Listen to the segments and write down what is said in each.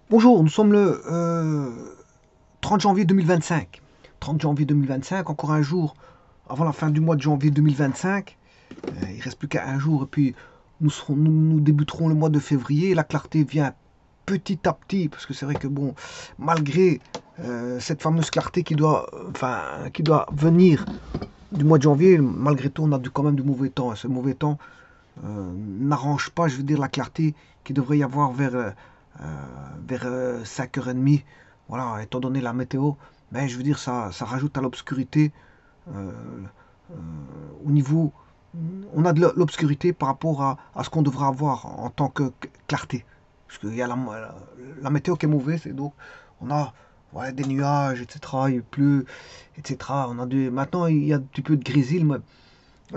Bonjour, nous sommes le 30 janvier 2025. 30 janvier 2025, encore un jour avant la fin du mois de janvier 2025. Il ne reste plus qu'un jour et puis nous débuterons le mois de février. La clarté vient petit à petit, parce que c'est vrai que bon, malgré cette fameuse clarté qui doit venir du mois de janvier, malgré tout, on a quand même du mauvais temps. Et ce mauvais temps n'arrange pas, je veux dire, la clarté qui devrait y avoir vers 5h30. Voilà, étant donné la météo, ben, je veux dire, ça rajoute à l'obscurité euh, euh, au niveau. On a de l'obscurité par rapport à ce qu'on devrait avoir en tant que clarté. Parce qu'il y a la météo qui est mauvaise, et donc on a ouais, des nuages, etc. Il pleut, etc. Maintenant, il y a un petit peu de grésil, mais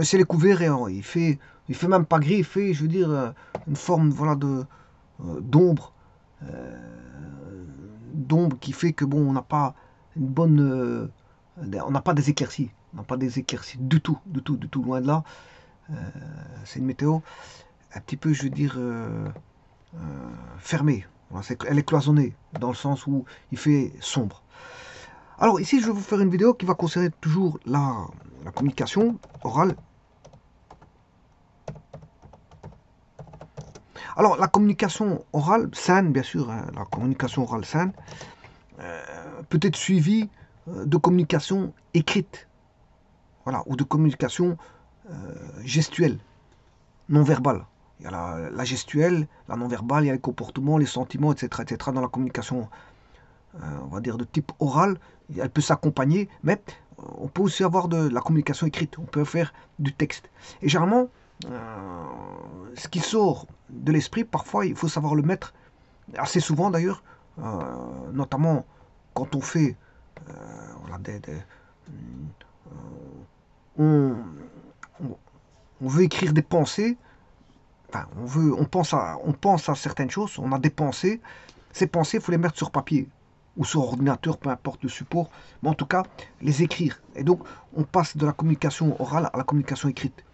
c'est les couverts et il fait même pas gris, il fait, je veux dire, une forme voilà, d'ombre euh, d'ombre qui fait que bon, on n'a pas une bonne, on n'a pas des éclaircies, on n'a pas des éclaircies du tout, du tout, du tout, loin de là. Euh, c'est une météo un petit peu, je veux dire, fermée. Voilà, elle est cloisonnée dans le sens où il fait sombre. Alors ici, je vais vous faire une vidéo qui va concerner toujours la communication orale. Alors la communication orale saine, bien sûr, hein, la communication orale saine peut être suivie de communication écrite, voilà, ou de communication gestuelle, non verbale. Il y a la gestuelle, la non verbale, il y a les comportements, les sentiments, etc., etc. Dans la communication, on va dire de type oral, elle peut s'accompagner, mais on peut aussi avoir de la communication écrite. On peut faire du texte. Et généralement, ce qui sort de l'esprit, parfois, il faut savoir le mettre. Assez souvent d'ailleurs, notamment quand on fait voilà, on, on, on veut écrire des pensées, enfin, on pense à certaines choses, on a des pensées. Ces pensées, il faut les mettre sur papier ou sur ordinateur, peu importe le support, mais en tout cas, les écrire. Et donc, on passe de la communication orale à la communication écrite.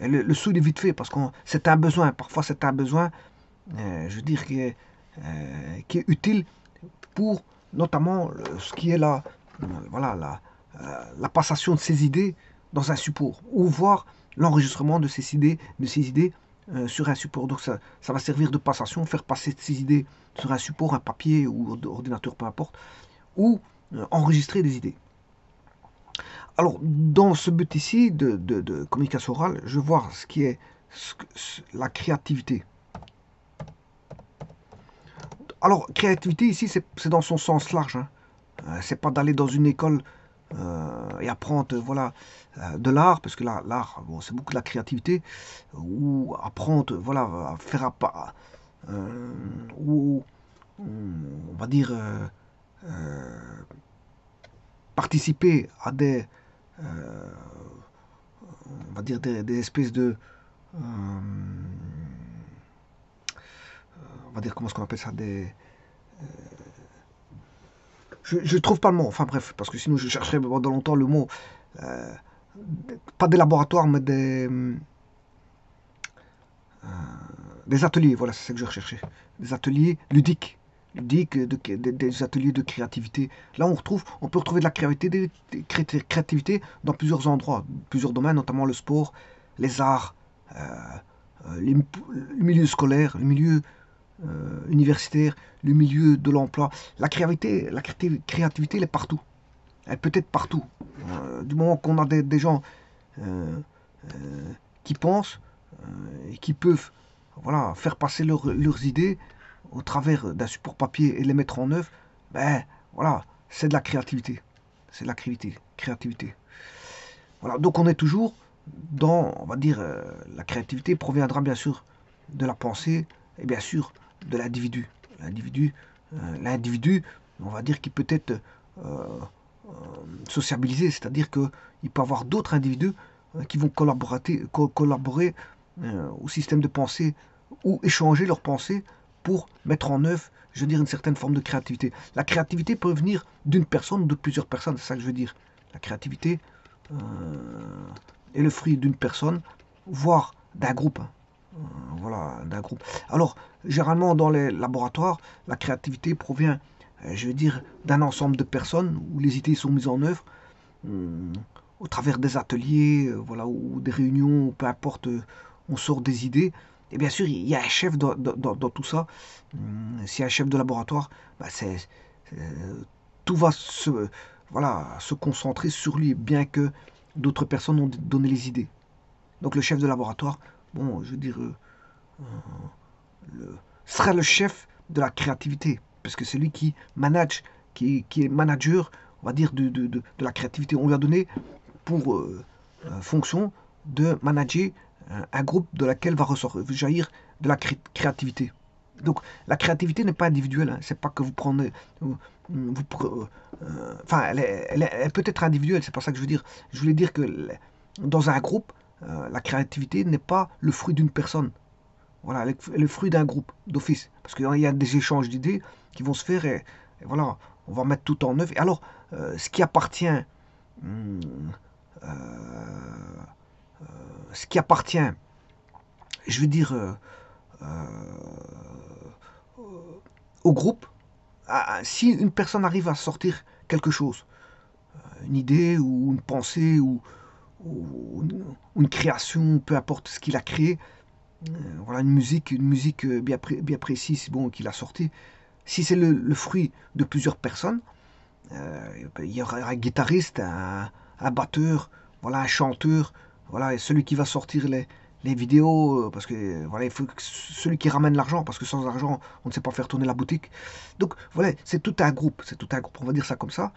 Et le saut est vite fait parce que c'est un besoin. Parfois, c'est un besoin, je veux dire, qui est utile pour notamment ce qui est voilà, la passation de ces idées dans un support ou voir l'enregistrement de ces idées sur un support. Donc ça va servir de passation, faire passer ces idées sur un support, un papier ou ordinateur, peu importe, ou enregistrer des idées. Alors, dans ce but ici de communication orale, je vois ce qui est la créativité. Alors, créativité ici, c'est dans son sens large. Hein. C'est pas d'aller dans une école et apprendre voilà, de l'art, parce que l'art, bon, c'est beaucoup de la créativité, ou apprendre voilà, à faire ou on va dire participer à on va dire des espèces de on va dire comment est-ce qu'on appelle ça je trouve pas le mot, enfin bref, parce que sinon je chercherai pendant longtemps le mot, euh, pas des laboratoires, mais des ateliers, voilà, c'est ce que je recherchais. Des ateliers ludiques, des ateliers de créativité. Là, on peut retrouver de la créativité dans plusieurs endroits, plusieurs domaines, notamment le sport, les arts, euh, le milieu scolaire, le milieu universitaire, le milieu de l'emploi. La créativité, elle est partout. Elle peut être partout. Du moment qu'on a des gens euh, qui pensent et qui peuvent voilà, faire passer leurs idées au travers d'un support papier et les mettre en œuvre, ben voilà, c'est de la créativité. C'est de la créativité. Voilà, donc on est toujours dans, on va dire, la créativité proviendra bien sûr de la pensée et bien sûr de l'individu. L'individu, on va dire qu'il peut être sociabilisé, c'est-à-dire qu'il peut y avoir d'autres individus qui vont collaborer au système de pensée ou échanger leurs pensées pour mettre en œuvre, je veux dire, une certaine forme de créativité. La créativité peut venir d'une personne ou de plusieurs personnes, c'est ça que je veux dire. La créativité est le fruit d'une personne, voire d'un groupe. Hein. voilà, d'un groupe. Alors, généralement, dans les laboratoires, la créativité provient, je veux dire, d'un ensemble de personnes où les idées sont mises en œuvre euh, au travers des ateliers, voilà, ou des réunions, peu importe, on sort des idées. Et bien sûr, il y a un chef dans tout ça. S'il y a un chef de laboratoire, bah, tout va voilà, se concentrer sur lui, bien que d'autres personnes ont donné les idées. Donc le chef de laboratoire, bon, je veux dire, sera le chef de la créativité, parce que c'est lui qui manage, qui est manager, on va dire, de la créativité. On lui a donné pour fonction de manager un groupe de laquelle va jaillir de la créativité. Donc la créativité n'est pas individuelle, hein. C'est pas que vous prenez, enfin, elle peut être individuelle, c'est pas ça que je veux dire. Je voulais dire que dans un groupe, la créativité n'est pas le fruit d'une personne. Voilà, le fruit d'un groupe d'office. Parce qu'il y a des échanges d'idées qui vont se faire et voilà, on va mettre tout en œuvre. Et alors, ce qui appartient, hum, ce qui appartient, je veux dire, au groupe, si une personne arrive à sortir quelque chose, une idée ou une pensée ou une création, peu importe ce qu'il a créé, voilà une musique bien précise, bon, qu'il a sortie. Si c'est le fruit de plusieurs personnes, il y aura un guitariste, un batteur, voilà, un chanteur, voilà, et celui qui va sortir les vidéos, parce que voilà, il faut que celui qui ramène l'argent, parce que sans argent, on ne sait pas faire tourner la boutique. Donc voilà, c'est tout un groupe, on va dire ça comme ça.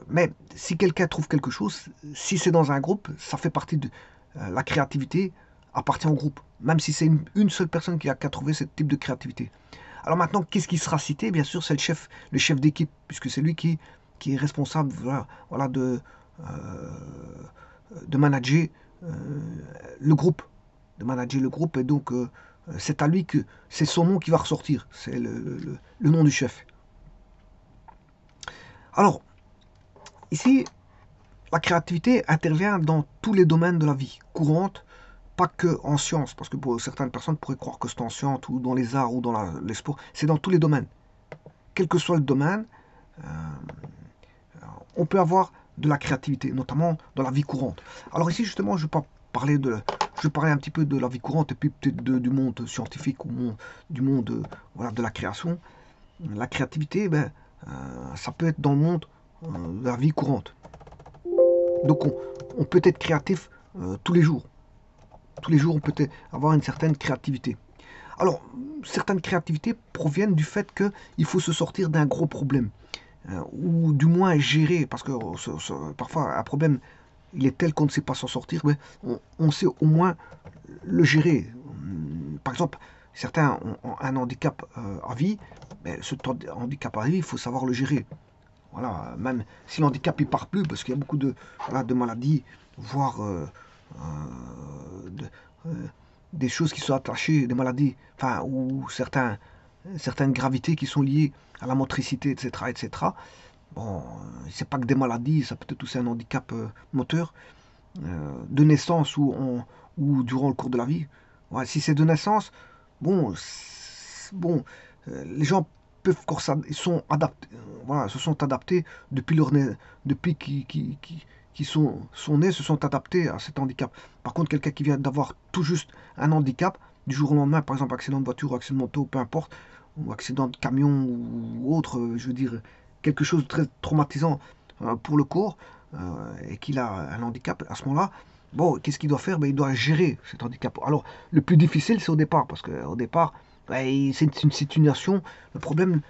Mais si quelqu'un trouve quelque chose, si c'est dans un groupe, ça fait partie de la créativité, appartient au groupe, même si c'est une seule personne qui a qu'à trouver ce type de créativité. Alors maintenant, qu'est-ce qui sera cité? Bien sûr, c'est le chef d'équipe, puisque c'est lui qui est responsable, voilà, voilà de manager euh, le groupe, de manager le groupe, et donc c'est à lui que c'est son nom qui va ressortir, c'est le nom du chef. Alors ici, la créativité intervient dans tous les domaines de la vie courante, pas que en sciences, parce que pour certaines personnes pourraient croire que c'est en sciences ou dans les arts ou dans les sports, c'est dans tous les domaines. Quel que soit le domaine, euh, on peut avoir de la créativité, notamment dans la vie courante. Alors ici, justement, je vais pas parler je vais parler un petit peu de la vie courante et puis peut-être du monde scientifique ou du monde voilà, de la création. La créativité, ben, ça peut être dans le monde de la vie courante. Donc on peut être créatif tous les jours. Tous les jours, on peut avoir une certaine créativité. Alors, certaines créativités proviennent du fait qu'il faut se sortir d'un gros problème, ou du moins gérer, parce que parfois un problème, il est tel qu'on ne sait pas s'en sortir, mais on sait au moins le gérer. Par exemple, certains ont un handicap à vie, mais ce handicap à vie, il faut savoir le gérer. Voilà, même si l'handicap il part plus, parce qu'il y a beaucoup voilà, de maladies, voire de, euh, des choses qui sont attachées, des maladies, enfin, ou certaines gravités qui sont liées à la motricité, etc., etc. Bon, c'est pas que des maladies, ça peut être aussi un handicap moteur de naissance ou durant le cours de la vie. Ouais, si c'est de naissance, bon, bon, les gens peuvent ils sont adaptés, voilà, se sont adaptés depuis depuis qu'ils sont nés, se sont adaptés à cet handicap. Par contre, quelqu'un qui vient d'avoir tout juste un handicap, du jour au lendemain, par exemple accident de voiture ou accident de moto, peu importe, ou accident de camion ou autre, je veux dire, quelque chose de très traumatisant pour le corps, et qu'il a un handicap, à ce moment-là, bon, qu'est-ce qu'il doit faire? Ben, il doit gérer cet handicap. Alors, le plus difficile, c'est au départ, parce qu'au départ, ben, c'est une situation. Le problème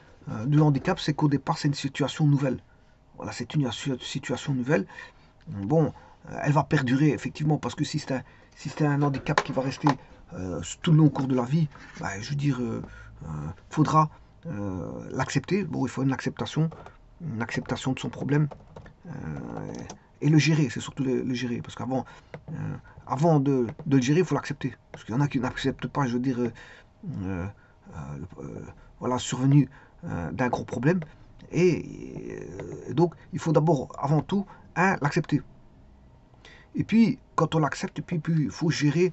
du handicap, c'est qu'au départ, c'est une situation nouvelle. Voilà, c'est une situation nouvelle. Bon, elle va perdurer, effectivement, parce que si c'est un handicap qui va rester tout le long au cours de la vie, ben, je veux dire, faudra l'accepter. Bon, il faut une acceptation de son problème, euh, et le gérer, c'est surtout le gérer. Parce qu'avant de le gérer, il faut l'accepter. Parce qu'il y en a qui n'acceptent pas, je veux dire, euh, voilà, survenu d'un gros problème. Donc, il faut d'abord, avant tout, l'accepter. Et puis, quand on l'accepte, puis il faut gérer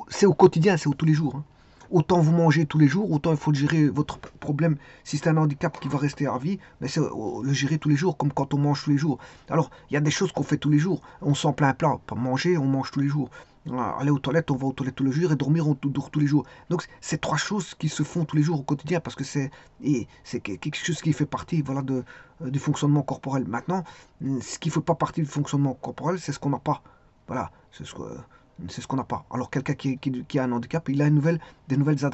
c'est au quotidien, c'est au tous les jours. Hein. Autant vous mangez tous les jours, autant il faut gérer votre problème. Si c'est un handicap qui va rester à vie, mais c'est le gérer tous les jours, comme quand on mange tous les jours. Alors, il y a des choses qu'on fait tous les jours. On s'en plaint plein. Pas manger, on mange tous les jours. Aller aux toilettes, on va aux toilettes tous les jours. Et dormir, on dort tous les jours. Donc, c'est trois choses qui se font tous les jours au quotidien, parce que c'est quelque chose qui fait partie, voilà, du fonctionnement corporel. Maintenant, ce qui ne fait pas partie du fonctionnement corporel, c'est ce qu'on n'a pas. Voilà, c'est ce qu'on n'a pas. Alors quelqu'un qui a un handicap, il a des nouvelles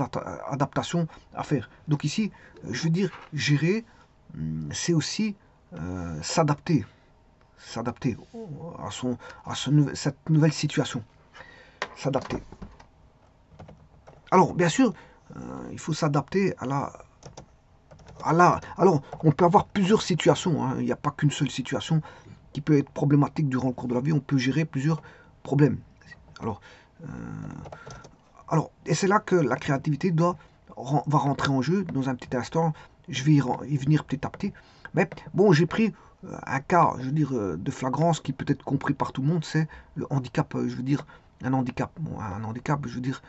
adaptations à faire. Donc ici, je veux dire, gérer, c'est aussi s'adapter. S'adapter cette nouvelle situation. S'adapter. Alors, bien sûr, il faut s'adapter Alors, on peut avoir plusieurs situations. Hein. Il n'y a pas qu'une seule situation qui peut être problématique durant le cours de la vie. On peut gérer plusieurs problèmes. Alors, et c'est là que la créativité va rentrer en jeu dans un petit instant. Je vais y venir petit à petit. Mais bon, j'ai pris un cas, je veux dire, de flagrance qui peut être compris par tout le monde, c'est le handicap, je veux dire, un handicap. Bon, un handicap, je veux dire,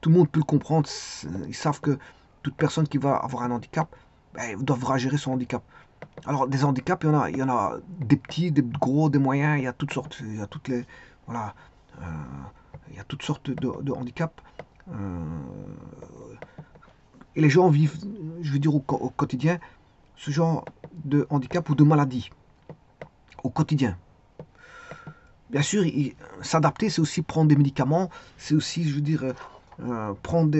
tout le monde peut le comprendre. Ils savent que toute personne qui va avoir un handicap, ben, devra gérer son handicap. Alors, des handicaps, il y en a des petits, des gros, des moyens, il y a toutes sortes. Il y a toutes les. Voilà. Il y a toutes sortes de handicaps. Et les gens vivent, je veux dire, au quotidien, ce genre de handicap ou de maladie. Au quotidien. Bien sûr, s'adapter, c'est aussi prendre des médicaments, c'est aussi, je veux dire, prendre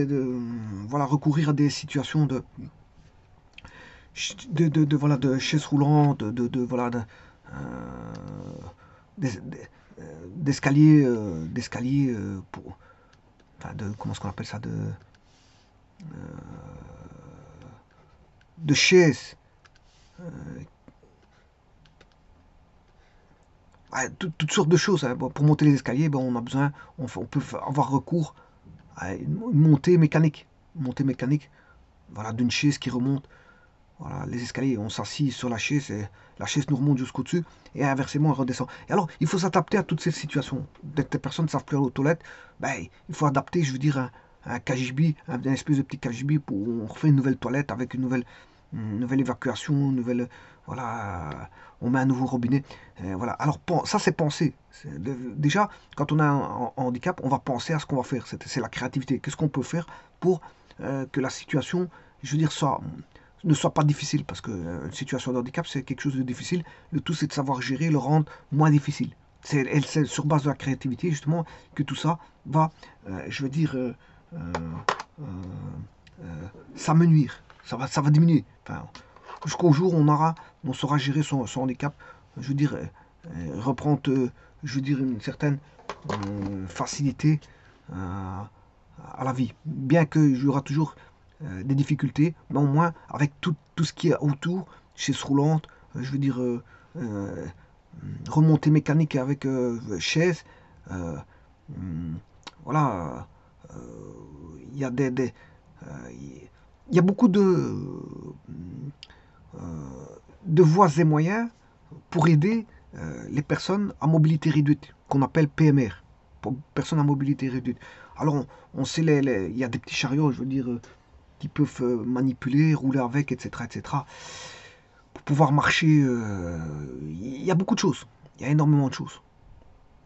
voilà, recourir à des situations voilà, de chaises roulantes, voilà, d'escalier, pour, enfin, comment est-ce qu'on appelle ça, de chaises, toutes sortes de choses. Hein. Bon, pour monter les escaliers, ben, on a besoin, on peut avoir recours à une montée mécanique, voilà, d'une chaise qui remonte. Voilà, les escaliers, on s'assit sur la chaise et la chaise nous remonte jusqu'au dessus et inversement elle redescend. Et alors, il faut s'adapter à toutes ces situations. Dès que les personnes ne savent plus aller aux toilettes, ben, il faut adapter, je veux dire, un KGB, un espèce de petit KGB pour on refait une nouvelle toilette avec une nouvelle évacuation, voilà, on met un nouveau robinet. Voilà. Alors, ça c'est penser. Déjà, quand on a un handicap, on va penser à ce qu'on va faire. C'est la créativité. Qu'est-ce qu'on peut faire pour que la situation, je veux dire, ne soit pas difficile, parce qu'une situation de handicap, c'est quelque chose de difficile. Le tout, c'est de savoir gérer, le rendre moins difficile. C'est sur base de la créativité, justement, que tout ça va, je veux dire, s'amenuire. Ça va diminuer. Enfin, jusqu'au jour où on saura gérer son handicap. Je veux dire, reprendre, je veux dire, une certaine facilité à la vie. Bien qu'il y aura toujours des difficultés, mais au moins avec tout ce qui est autour, chaise roulante, je veux dire remontée mécanique avec chaise, voilà, il y a il y a beaucoup de voies et moyens pour aider les personnes à mobilité réduite, qu'on appelle PMR, pour personnes à mobilité réduite. Alors on sait, il y a des petits chariots, je veux dire, qui peuvent manipuler, rouler avec, etc., etc. Pour pouvoir marcher, il y a beaucoup de choses. Il y a énormément de choses.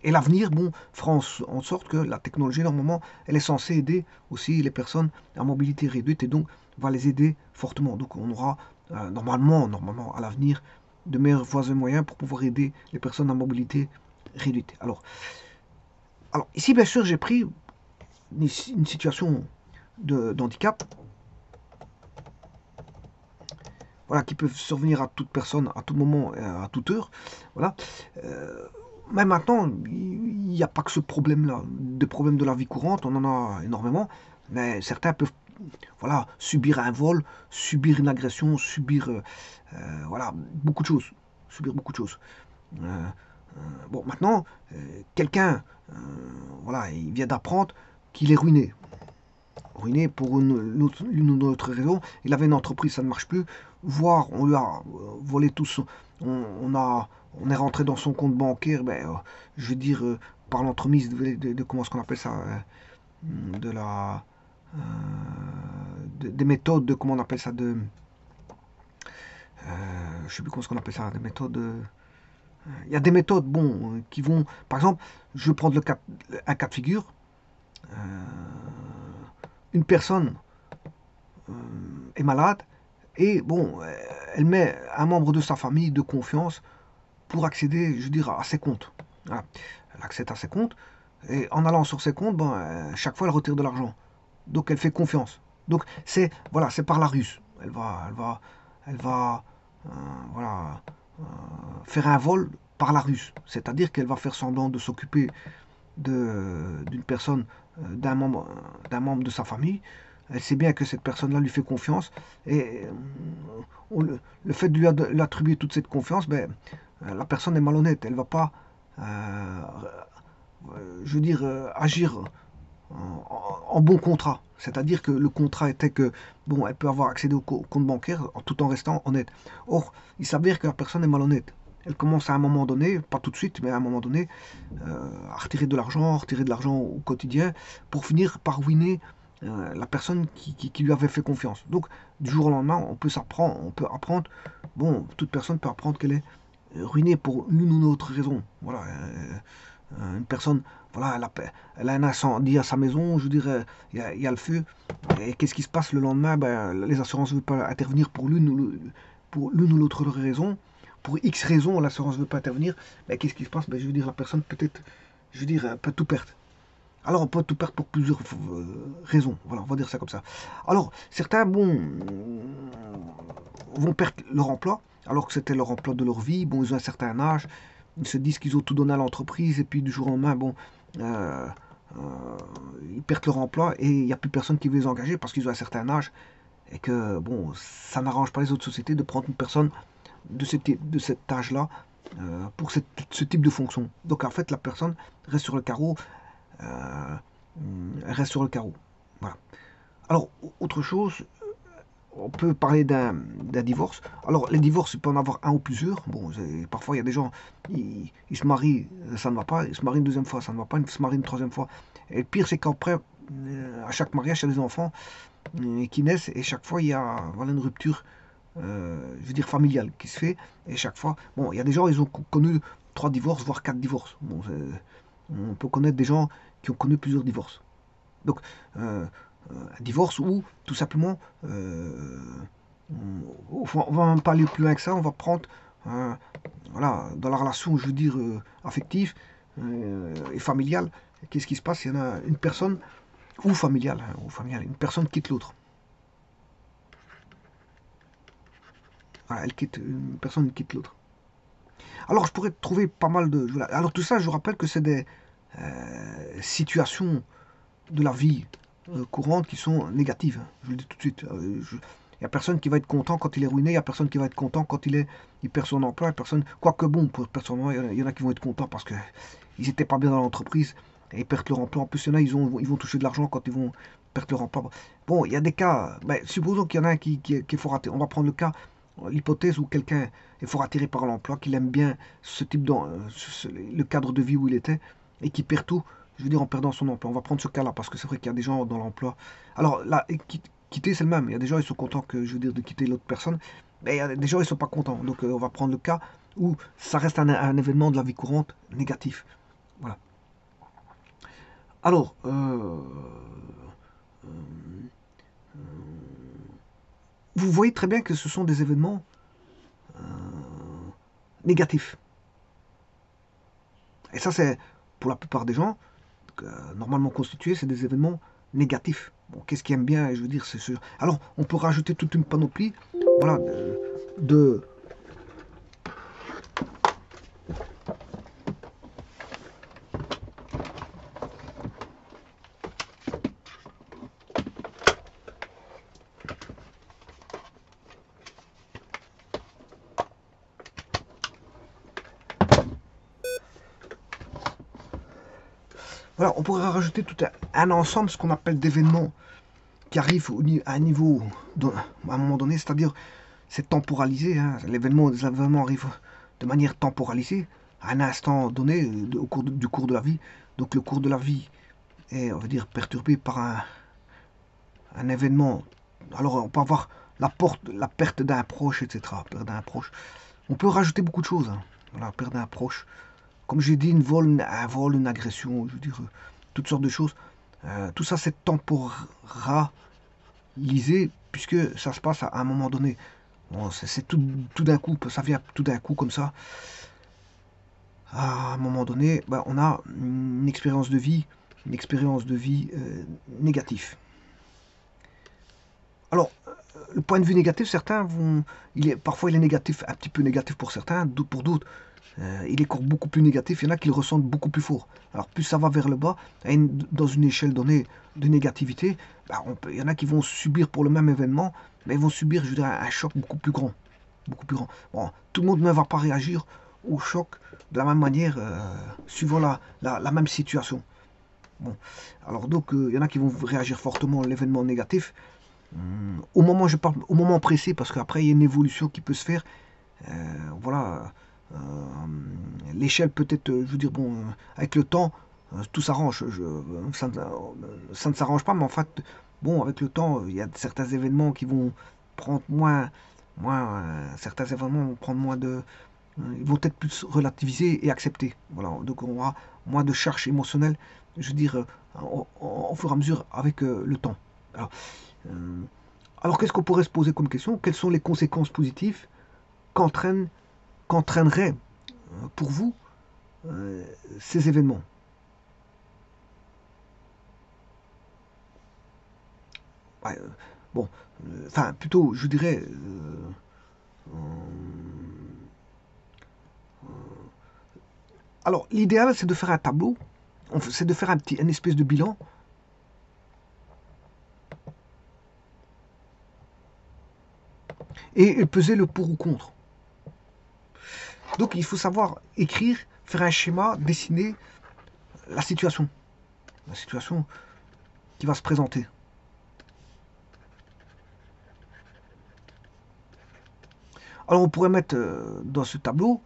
Et l'avenir, bon, fera en sorte que la technologie, normalement, elle est censée aider aussi les personnes à mobilité réduite et donc va les aider fortement. Donc on aura normalement, à l'avenir, de meilleures voies et moyens pour pouvoir aider les personnes à mobilité réduite. Alors ici, bien sûr, j'ai pris une situation d'handicap, voilà, qui peuvent survenir à toute personne, à tout moment, à toute heure. Voilà. Mais maintenant, il n'y a pas que ce problème-là. Des problèmes de la vie courante, on en a énormément. Mais certains peuvent, voilà, subir un vol, subir une agression, subir voilà, beaucoup de choses. Subir beaucoup de choses. Bon, maintenant, quelqu'un, voilà, il vient d'apprendre qu'il est ruiné. Ruiné pour une autre raison. Il avait une entreprise, ça ne marche plus. Voire, on lui a volé tout son. On est rentré dans son compte bancaire, ben, je veux dire, par l'entremise de comment est-ce qu'on appelle ça, de la des méthodes de comment on appelle ça de je sais plus comment est-ce qu'on appelle ça, des méthodes il y a des méthodes bon qui vont par exemple je vais prendre un cas de figure euh, une personne est malade et bon elle met un membre de sa famille de confiance pour accéder je veux dire à ses comptes. Voilà. Elle accède à ses comptes et en allant sur ses comptes chaque fois elle retire de l'argent. Donc elle fait confiance. Donc c'est voilà, c'est par la ruse. Elle va voilà, faire un vol par la ruse. C'est-à-dire qu'elle va faire semblant de s'occuper d'une personne, d'un membre de sa famille. Elle sait bien que cette personne-là lui fait confiance et le fait de lui attribuer toute cette confiance, la personne est malhonnête. Elle va pas, je veux dire, agir en bon contrat. C'est-à-dire que le contrat était que, bon, elle peut avoir accédé au compte bancaire tout en restant honnête. Or, il s'avère que la personne est malhonnête. Elle commence à un moment donné, pas tout de suite, mais à un moment donné, à retirer de l'argent au quotidien, pour finir par ruiner la personne qui lui avait fait confiance. Donc, du jour au lendemain, on peut apprendre, bon, toute personne peut apprendre qu'elle est ruinée pour une ou une autre raison. Voilà. Une personne, voilà, elle a un incendie à sa maison, je dirais, il y a le feu, et qu'est-ce qui se passe le lendemain? Les assurances ne veulent pas intervenir pour l'une ou l'autre raison, pour X raison, l'assurance ne veut pas intervenir, qu'est-ce qui se passe? Je veux dire, la personne peut-être, je veux dire, peut tout perdre. Alors on peut tout perdre pour plusieurs raisons, voilà, on va dire ça comme ça. Alors, certains, bon, vont perdre leur emploi, alors que c'était leur emploi de leur vie, bon, ils ont un certain âge, ils se disent qu'ils ont tout donné à l'entreprise et puis du jour au lendemain, bon, euh, euh, ils perdent leur emploi et il n'y a plus personne qui veut les engager parce qu'ils ont un certain âge et que bon, ça n'arrange pas les autres sociétés de prendre une personne de cet âge-là pour ce type de fonction. Donc en fait, la personne reste sur le carreau, euh, reste sur le carreau. Voilà. Alors, autre chose, on peut parler d'un divorce. Alors, les divorces, il peut en avoir un ou plusieurs. Bon, parfois, il y a des gens, ils se marient, ça ne va pas. Ils se marient une deuxième fois, ça ne va pas. Ils se marient une troisième fois. Et le pire, c'est qu'après, à chaque mariage, il y a des enfants qui naissent. Et chaque fois, il y a voilà, une rupture, je veux dire, familiale qui se fait. Et chaque fois, bon, il y a des gens, ils ont connu 3 divorces, voire 4 divorces. Bon, on peut connaître des gens qui ont connu plusieurs divorces. Donc, un divorce ou tout simplement, on va même pas aller plus loin que ça, on va prendre, voilà, dans la relation, je veux dire, affective et familiale, qu'est-ce qui se passe? Il y en a une personne, ou familiale, une personne quitte l'autre. Voilà, une personne quitte l'autre. Alors, je pourrais trouver pas mal de... Voilà. Alors, tout ça, je vous rappelle que c'est des situations de la vie courantes qui sont négatives. Je le dis tout de suite. Il n'y a personne qui va être content quand il est ruiné, il n'y a personne qui va être content quand il perd son emploi, personne. Quoique bon, personnellement, il y en a qui vont être contents parce qu'ils n'étaient pas bien dans l'entreprise et ils perdent leur emploi. En plus, il y en a, ils vont toucher de l'argent quand ils vont perdre leur emploi. Bon, il y a des cas, supposons qu'il y en a un qui est fort attiré. On va prendre le cas, l'hypothèse où quelqu'un est fort attiré par l'emploi, qu'il aime bien ce type le cadre de vie où il était et qui perd tout. Je veux dire en perdant son emploi. On va prendre ce cas-là parce que c'est vrai qu'il y a des gens dans l'emploi. Alors là, quitter c'est le même. Il y a des gens ils sont contents que je veux dire de quitter l'autre personne, mais il y a des gens ils sont pas contents. Donc on va prendre le cas où ça reste un événement de la vie courante négatif. Voilà. Alors vous voyez très bien que ce sont des événements négatifs. Et ça c'est pour la plupart des gens normalement constitués, c'est des événements négatifs. Bon, qu'est-ce qu'ils aiment bien, je veux dire, c'est sûr. Alors, on peut rajouter toute une panoplie, voilà, de voilà, on pourrait rajouter tout un ensemble, ce qu'on appelle d'événements qui arrivent à un niveau, à un moment donné, c'est-à-dire c'est temporalisé, hein, les événements arrivent de manière temporalisée, à un instant donné, du cours de la vie. Donc le cours de la vie est, on va dire, perturbé par un événement. Alors on peut avoir la perte d'un proche, etc. Perte d'un proche. On peut rajouter beaucoup de choses. Hein. Voilà, perte d'un proche. Comme j'ai dit, un vol, une agression, je veux dire, toutes sortes de choses. Tout ça, c'est temporalisé, puisque ça se passe à un moment donné. Bon, c'est tout d'un coup, ça vient tout d'un coup comme ça. À un moment donné, ben, on a une expérience de vie, négative. Alors, le point de vue négatif, certains vont, parfois il est négatif, un petit peu négatif pour certains, pour d'autres, il est encore beaucoup plus négatif. Il y en a qui le ressentent beaucoup plus fort. Alors, plus ça va vers le bas, dans une échelle donnée de négativité, ben, il y en a qui vont subir pour le même événement, mais ils vont subir, je dirais, un choc beaucoup plus grand. Beaucoup plus grand. Bon, tout le monde ne va pas réagir au choc de la même manière, suivant la même situation. Bon, alors donc, il y en a qui vont réagir fortement à l'événement négatif. Au moment, je parle au moment précis, parce qu'après, il y a une évolution qui peut se faire. Voilà. Euh, L'échelle peut-être, je veux dire, bon, avec le temps, tout s'arrange. Ça ne s'arrange pas, mais en fait, bon, avec le temps, il y a certains événements qui vont prendre certains événements vont prendre moins de, ils vont être plus relativisés et acceptés. Voilà, donc on aura moins de charge émotionnelle, je veux dire, au fur et à mesure avec le temps. Alors, euh, alors qu'est-ce qu'on pourrait se poser comme question? Quelles sont les conséquences positives qu'entraîne, qu'entraînerait pour vous euh, ces événements? Ouais, bon, enfin plutôt, je dirais, alors l'idéal c'est de faire un tableau, c'est de faire une espèce de bilan et peser le pour ou contre. Donc il faut savoir écrire, faire un schéma, dessiner la situation qui va se présenter. Alors on pourrait mettre dans ce tableau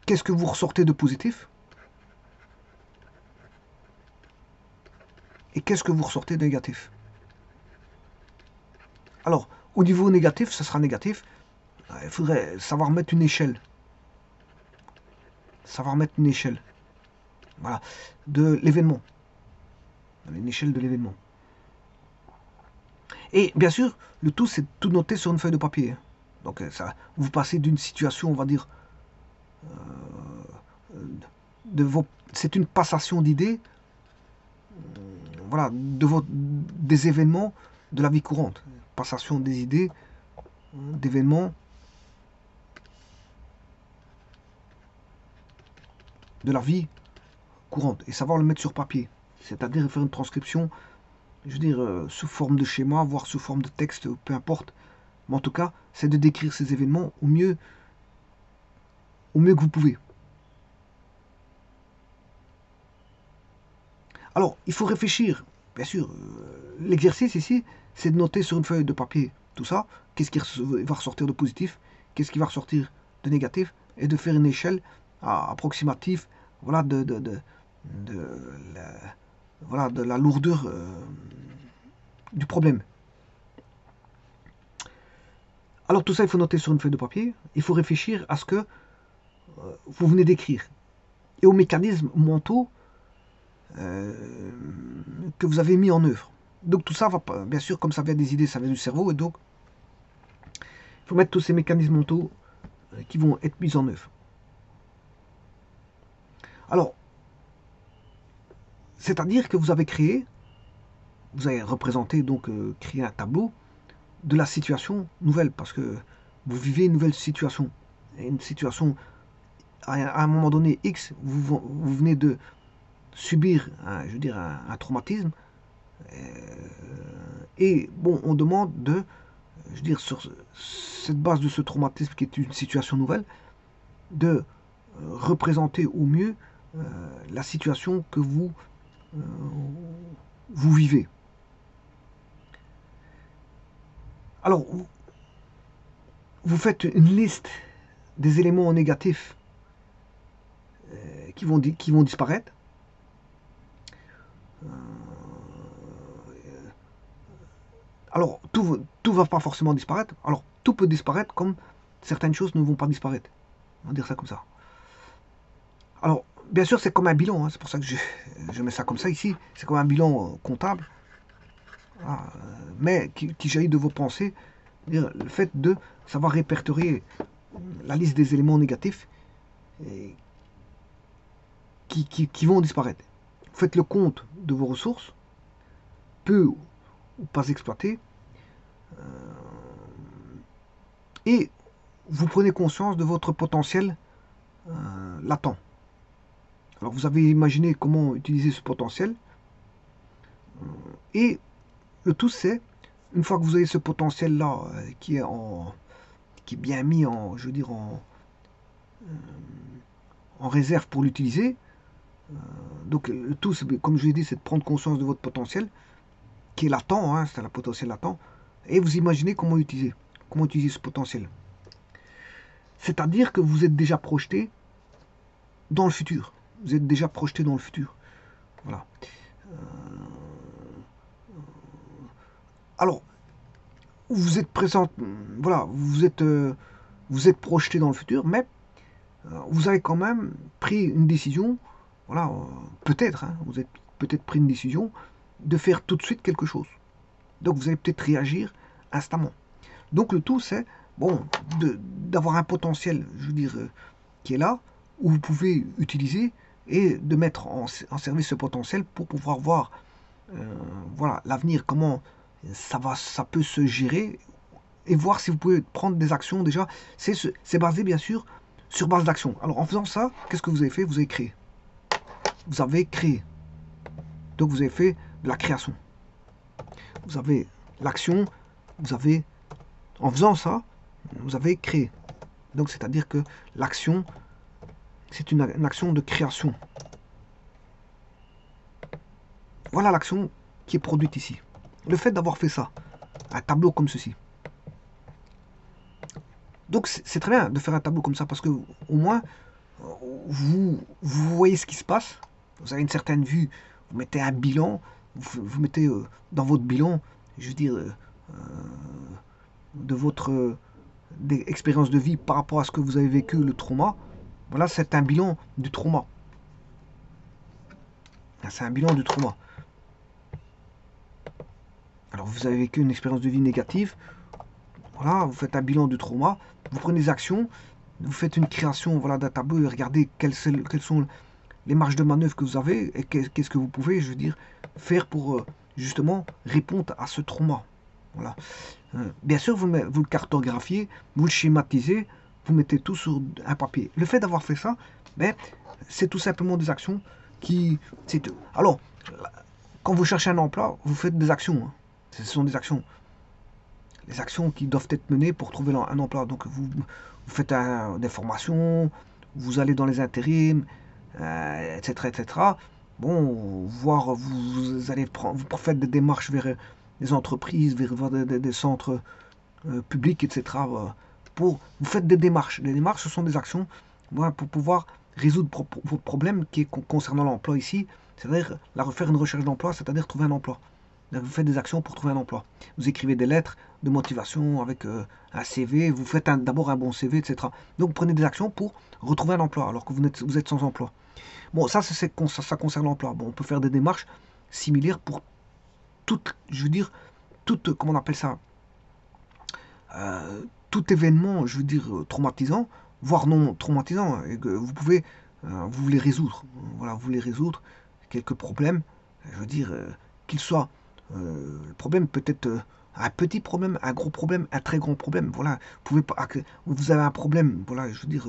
qu'est-ce que vous ressortez de positif et qu'est-ce que vous ressortez de négatif. Alors au niveau négatif, ça sera négatif. Il faudrait savoir mettre une échelle. Savoir mettre une échelle. Voilà. De l'événement. Une échelle de l'événement. Et bien sûr, le tout, c'est tout noter sur une feuille de papier. Donc, ça, vous passez d'une situation, on va dire, c'est une passation d'idées, voilà, des événements de la vie courante. Passation des idées, d'événements de la vie courante. Et savoir le mettre sur papier. C'est-à-dire faire une transcription, je veux dire, sous forme de schéma, voire sous forme de texte, peu importe. Mais en tout cas, c'est de décrire ces événements au mieux que vous pouvez. Alors, il faut réfléchir. Bien sûr, l'exercice ici, c'est de noter sur une feuille de papier tout ça, qu'est-ce qui va ressortir de positif, qu'est-ce qui va ressortir de négatif, et de faire une échelle approximative, voilà, de la, voilà, de la lourdeur du problème. Alors tout ça, il faut noter sur une feuille de papier, il faut réfléchir à ce que vous venez d'écrire, et aux mécanismes mentaux euh, que vous avez mis en œuvre. Donc tout ça va, bien sûr, comme ça vient des idées, ça vient du cerveau, et donc il faut mettre tous ces mécanismes mentaux qui vont être mis en œuvre. Alors, c'est-à-dire que vous avez représenté, donc créé un tableau de la situation nouvelle, parce que vous vivez une nouvelle situation. Et une situation, à un moment donné X, vous venez de subir, je veux dire, un traumatisme, et bon, on demande de, je veux dire, sur cette base de ce traumatisme qui est une situation nouvelle, de représenter au mieux la situation que vous vivez. Alors, vous faites une liste des éléments négatifs qui vont disparaître. Alors, tout va pas forcément disparaître. Alors, tout peut disparaître comme certaines choses ne vont pas disparaître. On va dire ça comme ça. Alors, bien sûr, c'est comme un bilan. Hein, c'est pour ça que je mets ça comme ça ici. C'est comme un bilan comptable. Voilà, mais qui jaillit de vos pensées. Le fait de savoir répertorier la liste des éléments négatifs qui vont disparaître. Vous faites le compte de vos ressources, peu ou pas exploitées, et vous prenez conscience de votre potentiel latent. Alors vous avez imaginé comment utiliser ce potentiel, et le tout c'est, une fois que vous avez ce potentiel là qui est bien mis en, je veux dire, en réserve pour l'utiliser, donc le tout, comme je l'ai dit, c'est de prendre conscience de votre potentiel qui est latent, hein, c'est un potentiel latent, et vous imaginez comment utiliser ce potentiel. C'est-à-dire que vous êtes déjà projeté dans le futur. Vous êtes déjà projeté dans le futur. Voilà. Alors, vous êtes présent, voilà, vous êtes projeté dans le futur, mais vous avez quand même pris une décision, voilà, peut-être, hein, vous avez peut-être pris une décision de faire tout de suite quelque chose. Donc vous allez peut-être réagir instamment. Donc le tout c'est, bon, d'avoir un potentiel, je veux dire, qui est là, où vous pouvez utiliser et de mettre en service ce potentiel pour pouvoir voir, voilà, l'avenir, comment ça peut se gérer et voir si vous pouvez prendre des actions déjà. C'est basé bien sûr sur base d'action. Alors en faisant ça, qu'est-ce que vous avez fait? Vous avez créé. Vous avez créé. Donc vous avez fait de la création. Vous avez l'action, vous avez, en faisant ça, vous avez créé. Donc c'est-à-dire que l'action, c'est une action de création. Voilà l'action qui est produite ici. Le fait d'avoir fait ça, un tableau comme ceci. Donc c'est très bien de faire un tableau comme ça parce que au moins vous voyez ce qui se passe. Vous avez une certaine vue. Vous mettez un bilan. Vous mettez dans votre bilan, je veux dire, de votre expérience de vie par rapport à ce que vous avez vécu, le trauma. Voilà, c'est un bilan du trauma. C'est un bilan du trauma. Alors vous avez vécu une expérience de vie négative. Voilà, vous faites un bilan du trauma. Vous prenez des actions. Vous faites une création, voilà, d'un tableau et regardez quelles sont les marges de manœuvre que vous avez et qu'est-ce que vous pouvez, je veux dire, faire pour justement répondre à ce trauma. Voilà. Bien sûr, vous le cartographiez, vous le schématisez, vous mettez tout sur un papier. Le fait d'avoir fait ça, ben, c'est tout simplement des actions qui... Alors, quand vous cherchez un emploi, vous faites des actions. Hein. Ce sont des actions. Les actions qui doivent être menées pour trouver un emploi. Donc, vous faites des formations, vous allez dans les intérims, etc., etc. Bon, voir, vous allez vous faites des démarches vers des entreprises, vers des centres publics, etc. Vous faites des démarches. Les démarches, ce sont des actions, voilà, pour pouvoir résoudre votre problème qui est concernant l'emploi ici, c'est-à-dire faire une recherche d'emploi, c'est-à-dire trouver un emploi. Vous faites des actions pour trouver un emploi. Vous écrivez des lettres de motivation avec un CV, vous faites d'abord un bon CV, etc. Donc vous prenez des actions pour retrouver un emploi alors que vous êtes sans emploi. Bon, ça concerne l'emploi. Bon, on peut faire des démarches similaires pour je veux dire, comment on appelle ça, tout événement, je veux dire, traumatisant, voire non traumatisant, et que vous pouvez, vous voulez résoudre. Voilà, vous voulez résoudre quelques problèmes, je veux dire, qu'ils soient, le problème peut être un petit problème, un gros problème, un très grand problème. Voilà, vous avez un problème, voilà, je veux dire,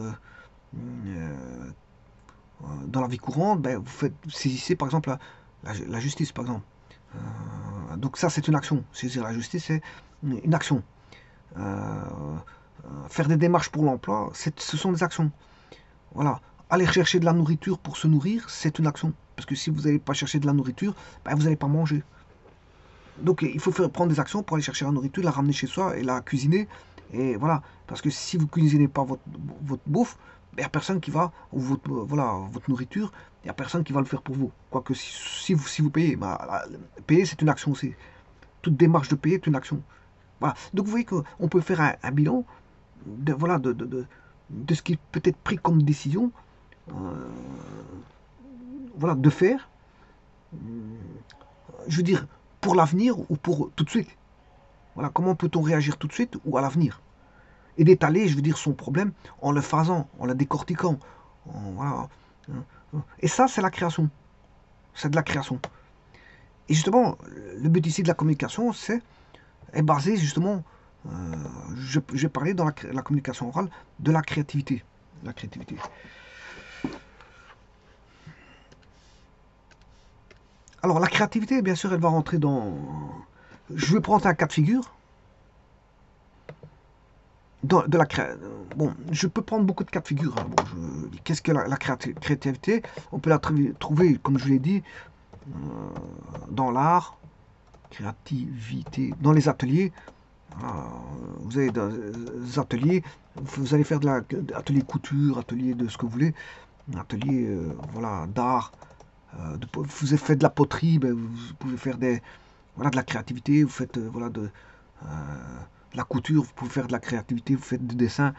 dans la vie courante, ben, vous saisissez par exemple la justice, par exemple. Donc ça, c'est une action. Saisir la justice, c'est une action. Faire des démarches pour l'emploi, ce sont des actions. Voilà. Aller chercher de la nourriture pour se nourrir, c'est une action. Parce que si vous n'allez pas chercher de la nourriture, ben, vous n'allez pas manger. Donc il faut prendre des actions pour aller chercher la nourriture, la ramener chez soi et la cuisiner Et voilà, parce que si vous cuisinez pas votre bouffe, il n'y a personne qui va, ou votre, voilà, votre nourriture, il n'y a personne qui va le faire pour vous. Quoique si vous payez, bah, payer c'est une action aussi. Toute démarche de payer est une action. Voilà. Donc vous voyez qu'on peut faire un bilan de, voilà, de ce qui peut être pris comme décision, euh, voilà, de faire, je veux dire, pour l'avenir ou pour tout de suite. Voilà, comment peut-on réagir tout de suite ou à l'avenir? Et d'étaler, je veux dire, son problème en le faisant, en le décortiquant. Voilà. Et ça, c'est la création. C'est de la création. Et justement, le but ici de la communication, est basé justement, je parlais dans la communication orale de la créativité. La créativité. Alors la créativité, bien sûr, elle va rentrer dans... Je vais prendre un cas de figure. De la bon, je peux prendre beaucoup de cas de figure. Hein. Bon, qu'est-ce que la créativité? On peut la trouver, comme je l'ai dit, dans l'art, créativité, dans les ateliers. Vous avez des ateliers, vous allez faire de atelier couture, atelier de ce que vous voulez, atelier voilà, d'art. Vous avez fait de la poterie, ben, vous pouvez faire voilà, de la créativité, vous faites voilà, de la couture, vous pouvez faire de la créativité, vous faites du dessin,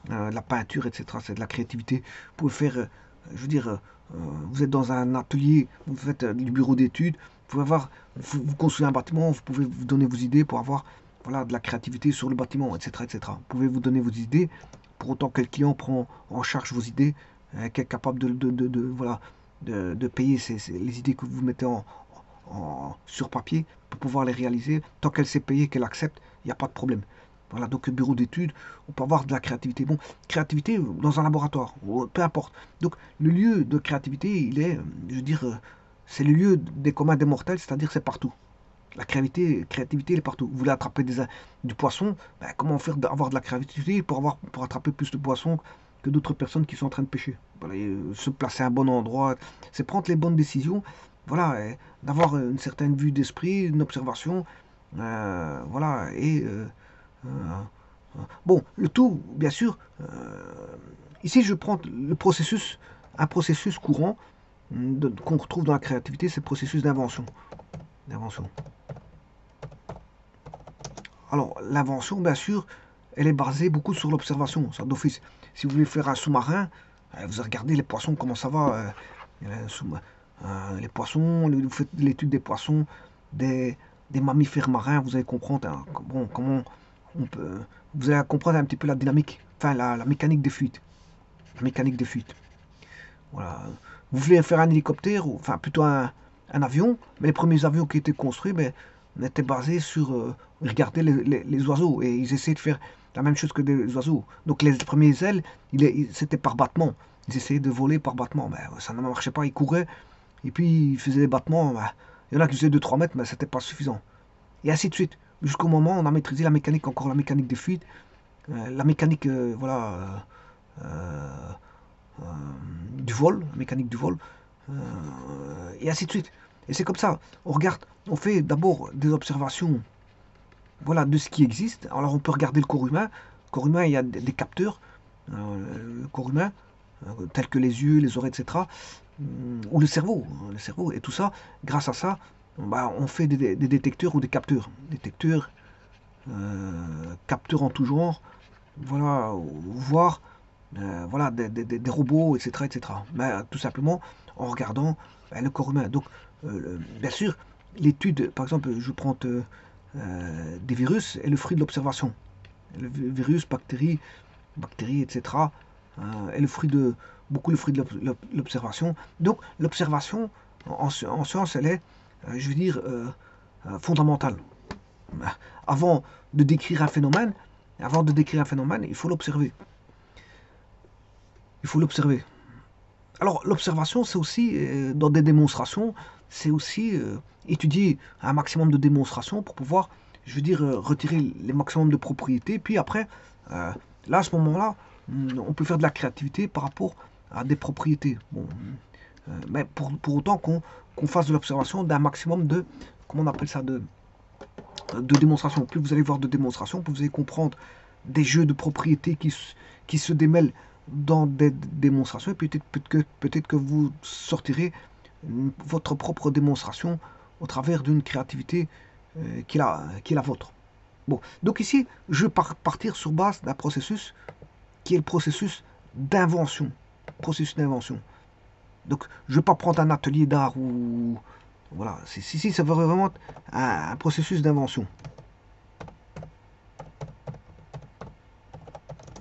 de la peinture, etc. C'est de la créativité. Vous pouvez faire, je veux dire, vous êtes dans un atelier, vous faites du bureau d'études, vous pouvez avoir, vous construisez un bâtiment, vous pouvez vous donner vos idées pour avoir voilà, de la créativité sur le bâtiment, etc., etc. Vous pouvez vous donner vos idées, pour autant que le client prend en charge vos idées, qui est capable voilà, de payer les idées que vous mettez sur papier pour pouvoir les réaliser. Tant qu'elle s'est payée, qu'elle accepte, il n'y a pas de problème. Voilà, donc bureau d'études, on peut avoir de la créativité. Bon, créativité dans un laboratoire, peu importe. Donc le lieu de créativité, il est, je veux dire, c'est le lieu des communs des mortels, c'est-à-dire c'est partout. La créativité, elle est partout. Vous voulez attraper du poisson, ben, comment faire avoir de la créativité pour attraper plus de poissons que d'autres personnes qui sont en train de pêcher. Voilà, se placer à un bon endroit, c'est prendre les bonnes décisions, voilà, d'avoir une certaine vue d'esprit, une observation, voilà, bon, le tout, bien sûr, ici je prends un processus courant qu'on retrouve dans la créativité, c'est le processus d'invention. Alors, l'invention, bien sûr, elle est basée beaucoup sur l'observation, ça d'office. Si vous voulez faire un sous-marin, vous regardez les poissons, comment ça va, les poissons, vous faites l'étude des poissons, des mammifères marins, vous allez comprendre bon, comment on peut, vous allez comprendre un petit peu la dynamique, enfin la mécanique des fuites. La mécanique des fuites. Voilà. Vous voulez faire un hélicoptère, enfin plutôt un avion, mais les premiers avions qui étaient construits, ben, étaient basés sur regarder les oiseaux, et ils essayaient de faire la même chose que des oiseaux. Donc les premiers ailes, c'était par battement. Ils essayaient de voler par battement, mais ça ne marchait pas, ils couraient, et puis ils faisaient des battements, ben, il y en a qui faisaient 2-3 mètres, mais c'était pas suffisant. Et ainsi de suite. Jusqu'au moment où on a maîtrisé la mécanique, encore la mécanique des fuites, la mécanique, voilà, euh, euh, du vol, mécanique du vol, et ainsi de suite. Et c'est comme ça. On regarde, on fait d'abord des observations, voilà, de ce qui existe. Alors on peut regarder le corps humain. Le corps humain, il y a des capteurs, le corps humain, tels que les yeux, les oreilles, etc. Ou le cerveau, et tout ça. Grâce à ça, bah, on fait des détecteurs ou des capteurs. Détecteurs, capteurs en tout genre, voilà, voire voilà, des robots, etc., etc. Mais tout simplement en regardant le corps humain. Donc, bien sûr, l'étude, par exemple, je prends des virus, est le fruit de l'observation. Le virus, bactéries, etc., est le fruit beaucoup le fruit de l'observation. Donc, l'observation en science, elle est, je veux dire, fondamentale. Avant de décrire un phénomène, il faut l'observer. Il faut l'observer. Alors l'observation, c'est aussi, dans des démonstrations, c'est aussi étudier un maximum de démonstrations pour pouvoir, je veux dire, retirer les maximum de propriétés. Puis après, là, à ce moment-là, on peut faire de la créativité par rapport à des propriétés. Bon, mais pour autant qu'on fasse de l'observation d'un maximum de, comment on appelle ça, de démonstrations. Plus vous allez voir de démonstrations, plus vous allez comprendre des jeux de propriété qui se démêlent dans des démonstrations, et peut-être que vous sortirez votre propre démonstration au travers d'une créativité qui est la vôtre. Bon, donc ici, je vais partir sur base d'un processus qui est le processus d'invention. Processus d'invention. Donc, je ne vais pas prendre un atelier d'art ou... Voilà, si, ça va vraiment être un processus d'invention.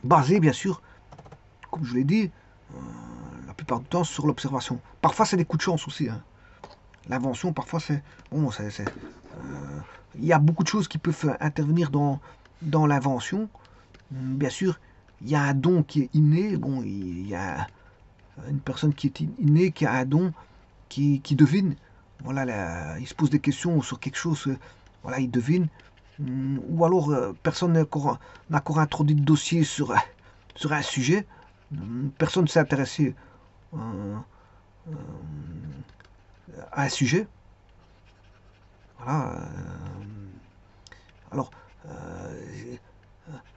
Basé, bien sûr, comme je l'ai dit, la plupart du temps, sur l'observation. Parfois, c'est des coups de chance aussi. Hein. L'invention, parfois, c'est... Bon, il y a beaucoup de choses qui peuvent intervenir dans l'invention. Bien sûr, il y a un don qui est inné. Bon, il y a une personne qui est innée, qui a un don, qui devine. Voilà, il se pose des questions sur quelque chose, voilà, il devine. Ou alors, personne n'a encore introduit de dossier sur un sujet. Personne ne s'est intéressé à un sujet. Voilà.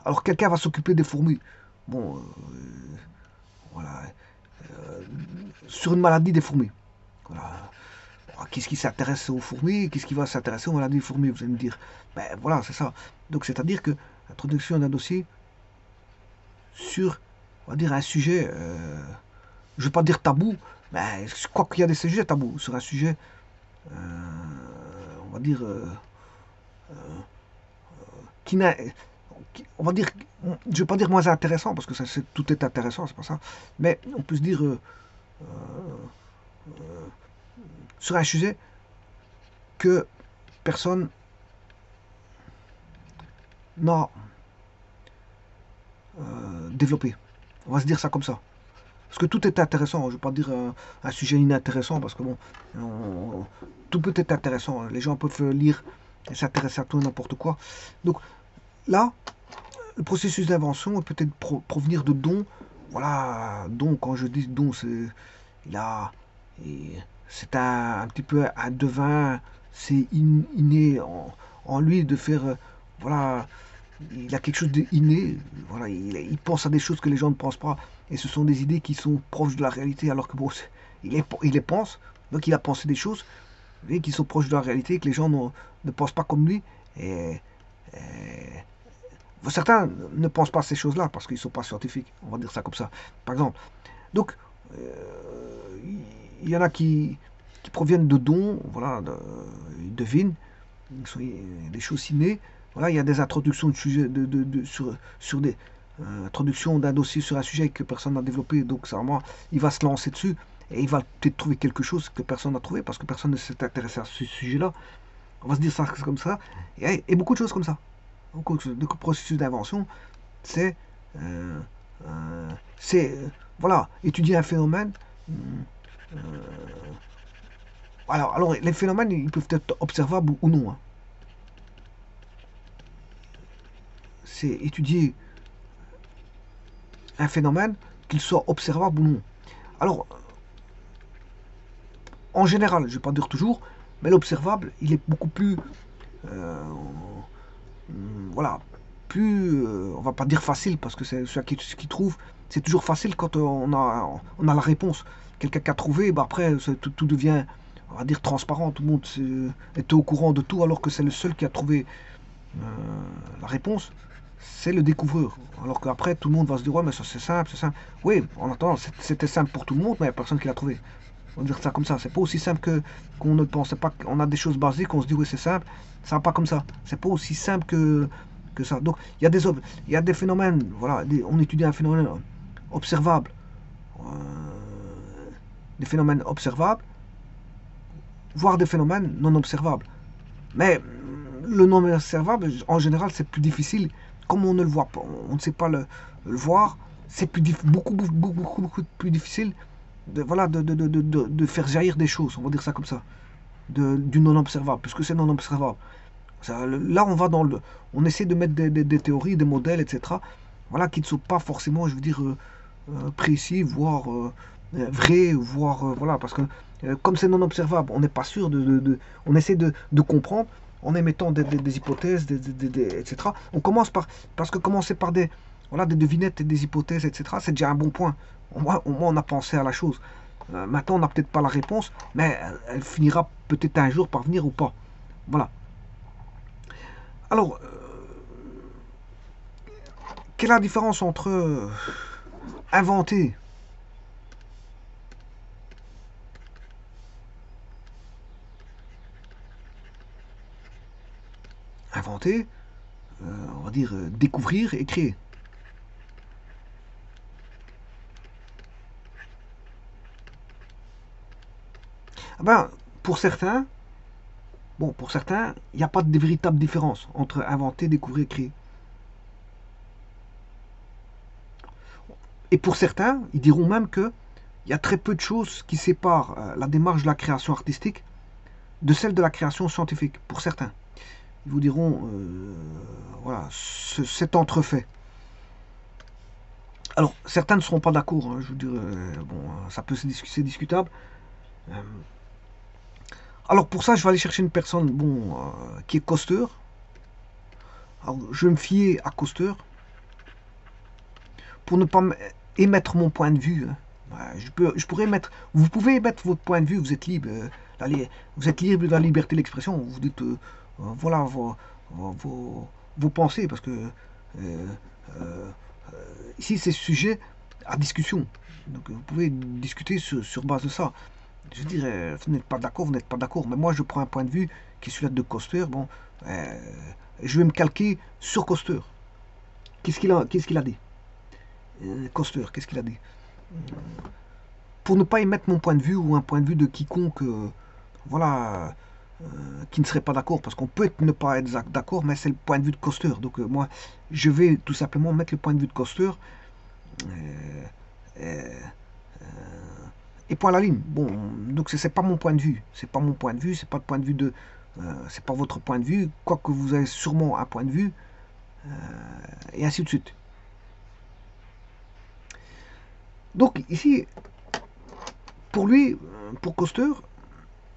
Alors, quelqu'un va s'occuper des fourmis. Bon, voilà. Sur une maladie des fourmis. Voilà. Qu'est-ce qui s'intéresse aux fourmis? Qu'est-ce qui va s'intéresser aux maladies des fourmis? Vous allez me dire. Ben voilà, c'est ça. Donc, c'est-à-dire que l'introduction d'un dossier sur, on va dire, un sujet, je ne vais pas dire tabou, mais je crois qu'il y a des sujets tabous sur un sujet, on va dire, on va dire, je ne vais pas dire moins intéressant, parce que tout est intéressant, c'est pas ça, mais on peut se dire, sur un sujet que personne n'a développé. On va se dire ça comme ça. Parce que tout est intéressant. Je ne vais pas dire un sujet inintéressant, parce que bon, tout peut être intéressant. Les gens peuvent lire et s'intéresser à tout et n'importe quoi. Donc là, le processus d'invention peut être provenir de dons. Voilà, dons, quand je dis dons, c'est un petit peu un devin, c'est inné en lui de faire, voilà, il a quelque chose d'inné, voilà, il pense à des choses que les gens ne pensent pas, et ce sont des idées qui sont proches de la réalité, alors que bon, il les pense, donc il a pensé des choses et qui sont proches de la réalité, que les gens ne pensent pas comme lui, et certains ne pensent pas à ces choses-là parce qu'ils ne sont pas scientifiques, on va dire ça comme ça, par exemple. Donc, il y en a qui proviennent de dons, voilà, ils devinent, des choses innées. Voilà, il y a des introductions de sujets sur des introductions d'un dossier sur un sujet que personne n'a développé, donc c'est vraiment, il va se lancer dessus et il va peut-être trouver quelque chose que personne n'a trouvé parce que personne ne s'est intéressé à ce sujet-là. On va se dire ça comme ça, et beaucoup de choses comme ça. Donc, le processus d'invention, c'est voilà, étudier un phénomène. Alors, les phénomènes, ils peuvent être observables ou non. Hein. C'est étudier un phénomène, qu'il soit observable ou non. Alors, en général, je ne vais pas dire toujours, mais l'observable, il est beaucoup plus... voilà, plus... on va pas dire facile, parce que c'est celui qui trouve, c'est toujours facile quand on a la réponse. Quelqu'un qui a trouvé, bah après, tout devient, on va dire, transparent. Tout le monde est au courant de tout, alors que c'est le seul qui a trouvé la réponse. C'est le découvreur. Alors qu'après, tout le monde va se dire, ouais, mais ça c'est simple, c'est simple. Oui, en attendant, c'était simple pour tout le monde, mais il n'y a personne qui l'a trouvé. On va dire ça comme ça. C'est pas aussi simple qu'on ne le pensait pas. On a des choses basiques, on se dit, oui, c'est simple. Ça va pas comme ça. C'est pas aussi simple que ça. Donc, il y a des phénomènes, voilà, on étudie un phénomène observable. Des phénomènes observables, voire des phénomènes non observables. Mais le non observable, en général, c'est plus difficile. Comme on ne le voit pas, on ne sait pas le voir, c'est beaucoup plus difficile de faire jaillir des choses, on va dire ça comme ça, du non observable, puisque c'est non observable. Là, on essaie de mettre des théories, des modèles, etc. Voilà, qui ne sont pas forcément, je veux dire, précis, voire vrais, voire voilà, parce que comme c'est non observable, on n'est pas sûr on essaie de comprendre en émettant des hypothèses, etc. On commence parce que commencer par voilà, des devinettes et des hypothèses, etc., c'est déjà un bon point. Au moins, on a pensé à la chose. Maintenant, on n'a peut-être pas la réponse, mais elle finira peut-être un jour par venir ou pas. Voilà. Alors, quelle est la différence entre inventer inventer, on va dire découvrir et créer. Ben, pour certains, pour certains, il n'y a pas de véritable différence entre inventer, découvrir et créer. Et pour certains, ils diront même que il y a très peu de choses qui séparent la démarche de la création artistique de celle de la création scientifique, pour certains. Ils vous diront, voilà, cet entrefait. Alors, certains ne seront pas d'accord, hein, je vous dirais, bon, ça peut c'est discutable. Euh, alors pour ça, je vais aller chercher une personne, bon, qui est costeur. Alors, je vais me fier à costeur pour ne pas émettre mon point de vue. Je pourrais émettre, vous pouvez émettre votre point de vue, vous êtes libre. Vous êtes libre de la liberté d'expression. Vous dites, voilà vos pensées, parce que ici c'est sujet à discussion. Donc vous pouvez discuter sur base de ça. Je dirais, vous n'êtes pas d'accord, vous n'êtes pas d'accord. Mais moi, je prends un point de vue qui est celui de Coster. Bon, je vais me calquer sur Coster. Qu'est-ce qu'il a dit Coster, qu'est-ce qu'il a dit Pour ne pas émettre mon point de vue ou un point de vue de quiconque, voilà, qui ne serait pas d'accord. Parce qu'on peut ne pas être d'accord, mais c'est le point de vue de Coster. Donc moi, je vais tout simplement mettre le point de vue de Coster. Et point à la ligne. Bon, donc c'est pas mon point de vue. C'est pas mon point de vue, c'est pas le point de vue de. C'est pas votre point de vue, quoique vous avez sûrement un point de vue, et ainsi de suite. Donc ici, pour lui, pour Coster,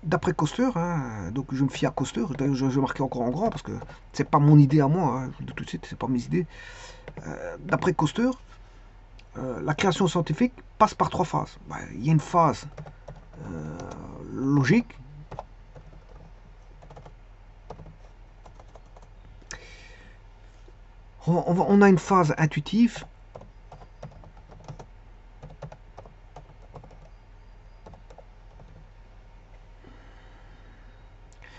d'après Coster, hein, donc je me fie à Coster, je marquais encore en grand parce que c'est pas mon idée à moi, hein, de tout de suite, c'est pas mes idées. D'après Coster, la création scientifique passe par 3 phases. Il y a une phase logique. On a une phase intuitive.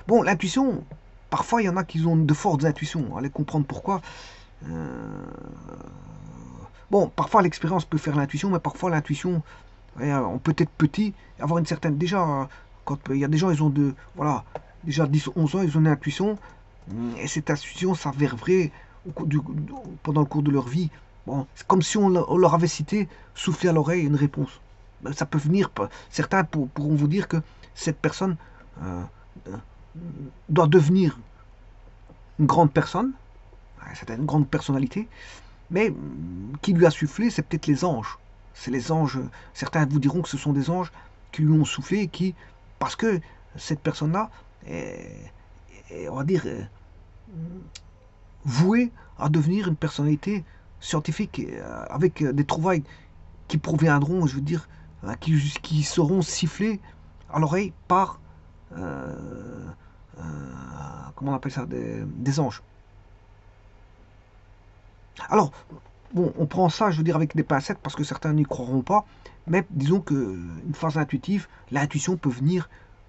Bon, l'intuition, parfois il y en a qui ont de fortes intuitions. Allez comprendre pourquoi. Bon, parfois l'expérience peut faire l'intuition, mais parfois l'intuition, on peut être petit, avoir une certaine. Déjà, quand il y a des gens, ils ont voilà, déjà 10, 11 ans, ils ont une intuition, et cette intuition s'avère vraie pendant le cours de leur vie. Bon, c'est comme si on leur avait cité, soufflé à l'oreille une réponse. Ça peut venir, certains pourront vous dire que cette personne doit devenir une grande personne, c'est une grande personnalité, mais qui lui a soufflé, c'est peut-être les anges. C'est les anges, certains vous diront que ce sont des anges qui lui ont soufflé, parce que cette personne-là est, on va dire, vouée à devenir une personnalité scientifique, avec des trouvailles qui proviendront, je veux dire, qui seront sifflées à l'oreille par, comment on appelle ça, des anges. Alors, bon, on prend ça, je veux dire, avec des pincettes, parce que certains n'y croiront pas, mais disons qu'une phase intuitive, l'intuition peut venir,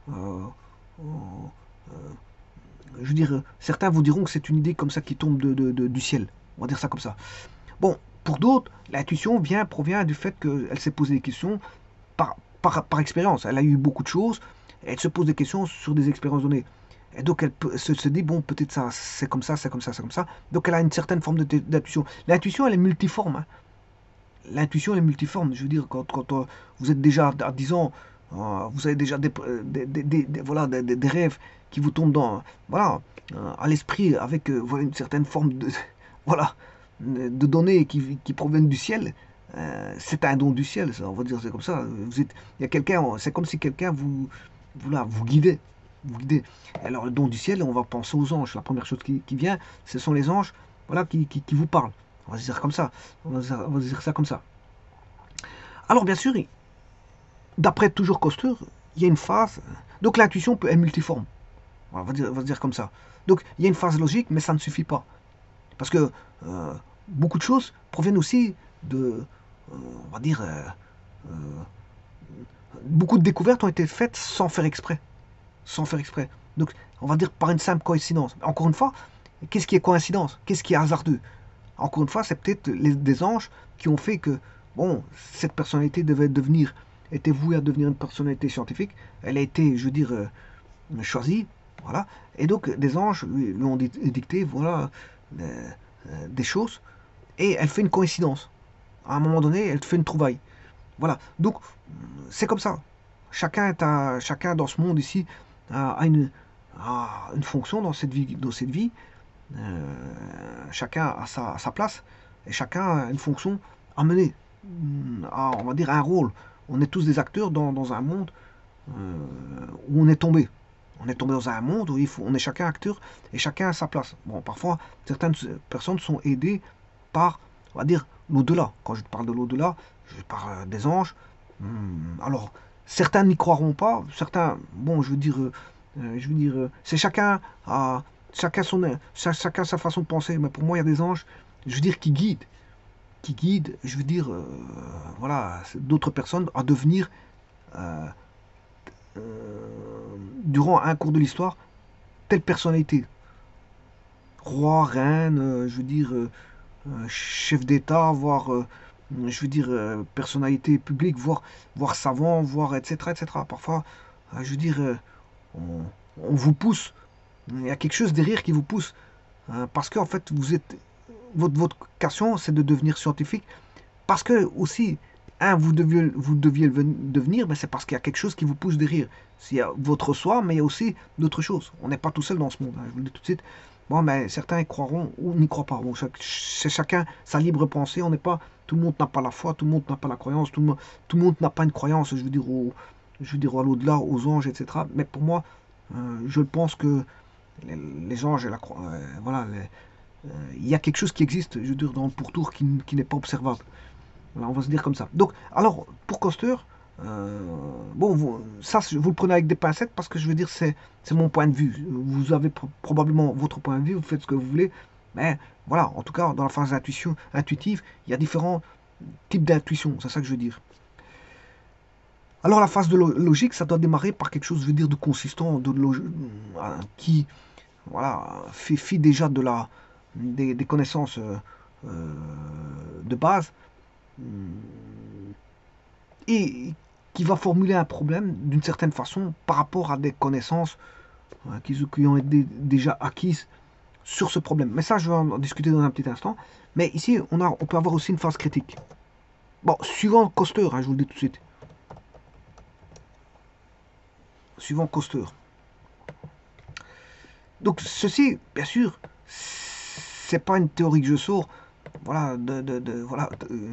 je veux dire, certains vous diront que c'est une idée comme ça qui tombe du ciel, on va dire ça comme ça. Bon, pour d'autres, l'intuition provient du fait qu'elle s'est posé des questions par expérience. Elle a eu beaucoup de choses, elle se pose des questions sur des expériences données. Et donc elle se dit, bon, peut-être ça, c'est comme ça, c'est comme ça, c'est comme ça. Donc elle a une certaine forme d'intuition. L'intuition, elle est multiforme. Hein. L'intuition, elle est multiforme. Je veux dire, quand vous êtes déjà à 10 ans, vous avez déjà voilà, des rêves qui vous tombent voilà, à l'esprit avec voilà, une certaine forme de, voilà, de données qui proviennent du ciel. C'est un don du ciel, ça, on va dire c'est comme ça. Il y a quelqu'un, c'est comme si quelqu'un vous guidait. vous guidez. Alors, le don du ciel, on va penser aux anges. La première chose qui vient, ce sont les anges, voilà, qui vous parlent. On va se dire comme ça. On va se dire ça comme ça. Alors, bien sûr, d'après toujours Koster, il y a une phase. Donc, l'intuition peut être multiforme. On va se dire comme ça. Donc, il y a une phase logique, mais ça ne suffit pas. Parce que beaucoup de choses proviennent aussi de, on va dire, beaucoup de découvertes ont été faites sans faire exprès. Sans faire exprès. Donc, on va dire par une simple coïncidence. Encore une fois, qu'est-ce qui est coïncidence? Qu'est-ce qui est hasardeux? Encore une fois, c'est peut-être des anges qui ont fait que, bon, cette personnalité était vouée à devenir une personnalité scientifique. Elle a été, je veux dire, choisie. Voilà. Et donc, des anges lui ont dicté, voilà, des choses. Et elle fait une coïncidence. À un moment donné, elle fait une trouvaille. Voilà. Donc, c'est comme ça. Chacun dans ce monde ici a une fonction dans cette vie. Chacun a sa place et chacun a une fonction à mener, on va dire un rôle. On est tous des acteurs dans un monde où on est tombé. On est tombé dans un monde où on est chacun acteur et chacun a sa place. Bon, parfois, certaines personnes sont aidées par, on va dire, l'au-delà. Quand je parle de l'au-delà, je parle des anges. Alors, certains n'y croiront pas. Certains, bon, c'est chacun sa façon de penser. Mais pour moi, il y a des anges, je veux dire, qui guident, je veux dire, voilà, d'autres personnes à devenir euh, durant un cours de l'histoire, telle personnalité. Roi, reine, je veux dire, chef d'État, voire, je veux dire, personnalité publique, voire savant, voire etc. etc. Parfois, je veux dire, on, on vous pousse, il y a quelque chose derrière qui vous pousse, parce qu'en fait, votre vocation, c'est de devenir scientifique, parce que aussi, vous deviez devenir, mais c'est parce qu'il y a quelque chose qui vous pousse derrière. Il y a votre soi, mais il y a aussi d'autres choses. On n'est pas tout seul dans ce monde, je vous le dis tout de suite. Bon, mais certains y croiront ou n'y croient pas. Bon, c'est chacun sa libre pensée. On n'est pas, tout le monde n'a pas la foi, tout le monde n'a pas la croyance, tout le monde n'a pas une croyance, je veux dire à l'au-delà, aux anges, etc. Mais pour moi, je pense que les anges, voilà, il y a quelque chose qui existe, je veux dire, dans le pourtour qui n'est pas observable. Voilà, on va se dire comme ça. Donc, alors, pour Coster, bon, ça, vous le prenez avec des pincettes parce que je veux dire, c'est mon point de vue. Vous avez probablement votre point de vue, vous faites ce que vous voulez. Mais voilà, en tout cas, dans la phase d'intuition intuitive, il y a différents types d'intuition. C'est ça que je veux dire. Alors, la phase de logique, ça doit démarrer par quelque chose, je veux dire, de consistant, qui, voilà, fait fi déjà des connaissances de base et qui va formuler un problème d'une certaine façon par rapport à des connaissances qui ont été déjà acquises sur ce problème. Mais ça, je vais en discuter dans un petit instant. Mais ici, on peut avoir aussi une phase critique. Bon, suivant Coster, je vous le dis tout de suite. Suivant Coster. Donc, ceci, bien sûr, c'est pas une théorie que je sors, voilà, voilà,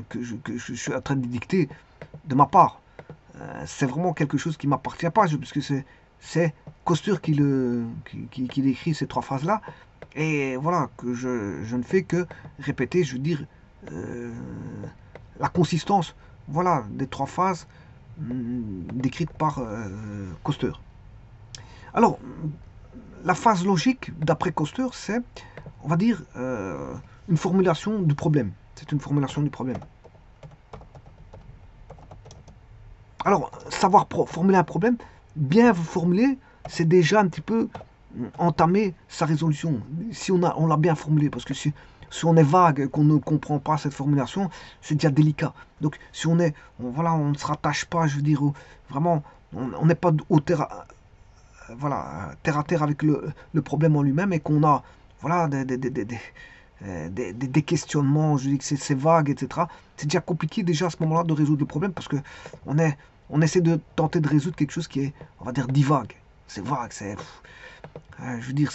que je suis en train de dicter de ma part. C'est vraiment quelque chose qui m'appartient pas, parce que c'est Coster qui décrit ces trois phases-là. Et voilà, que je ne fais que répéter, je veux dire, euh, la consistance, voilà, des trois phases décrites par Coster. Alors, la phase logique, d'après Coster, c'est, on va dire, une formulation du problème. C'est une formulation du problème. Alors, savoir formuler un problème, bien formuler, c'est déjà un petit peu entamer sa résolution. Si on l'a bien formulé, parce que si on est vague, qu'on ne comprend pas cette formulation, c'est déjà délicat. Donc, si voilà, on ne se rattache pas, je veux dire, vraiment, on n'est pas au voilà, terre à terre avec le problème en lui-même et qu'on a, voilà, des questionnements, je dis que c'est vague, etc. C'est déjà compliqué déjà à ce moment-là de résoudre le problème parce que on essaie de tenter de résoudre quelque chose qui est, on va dire, divague. C'est vague, je veux dire,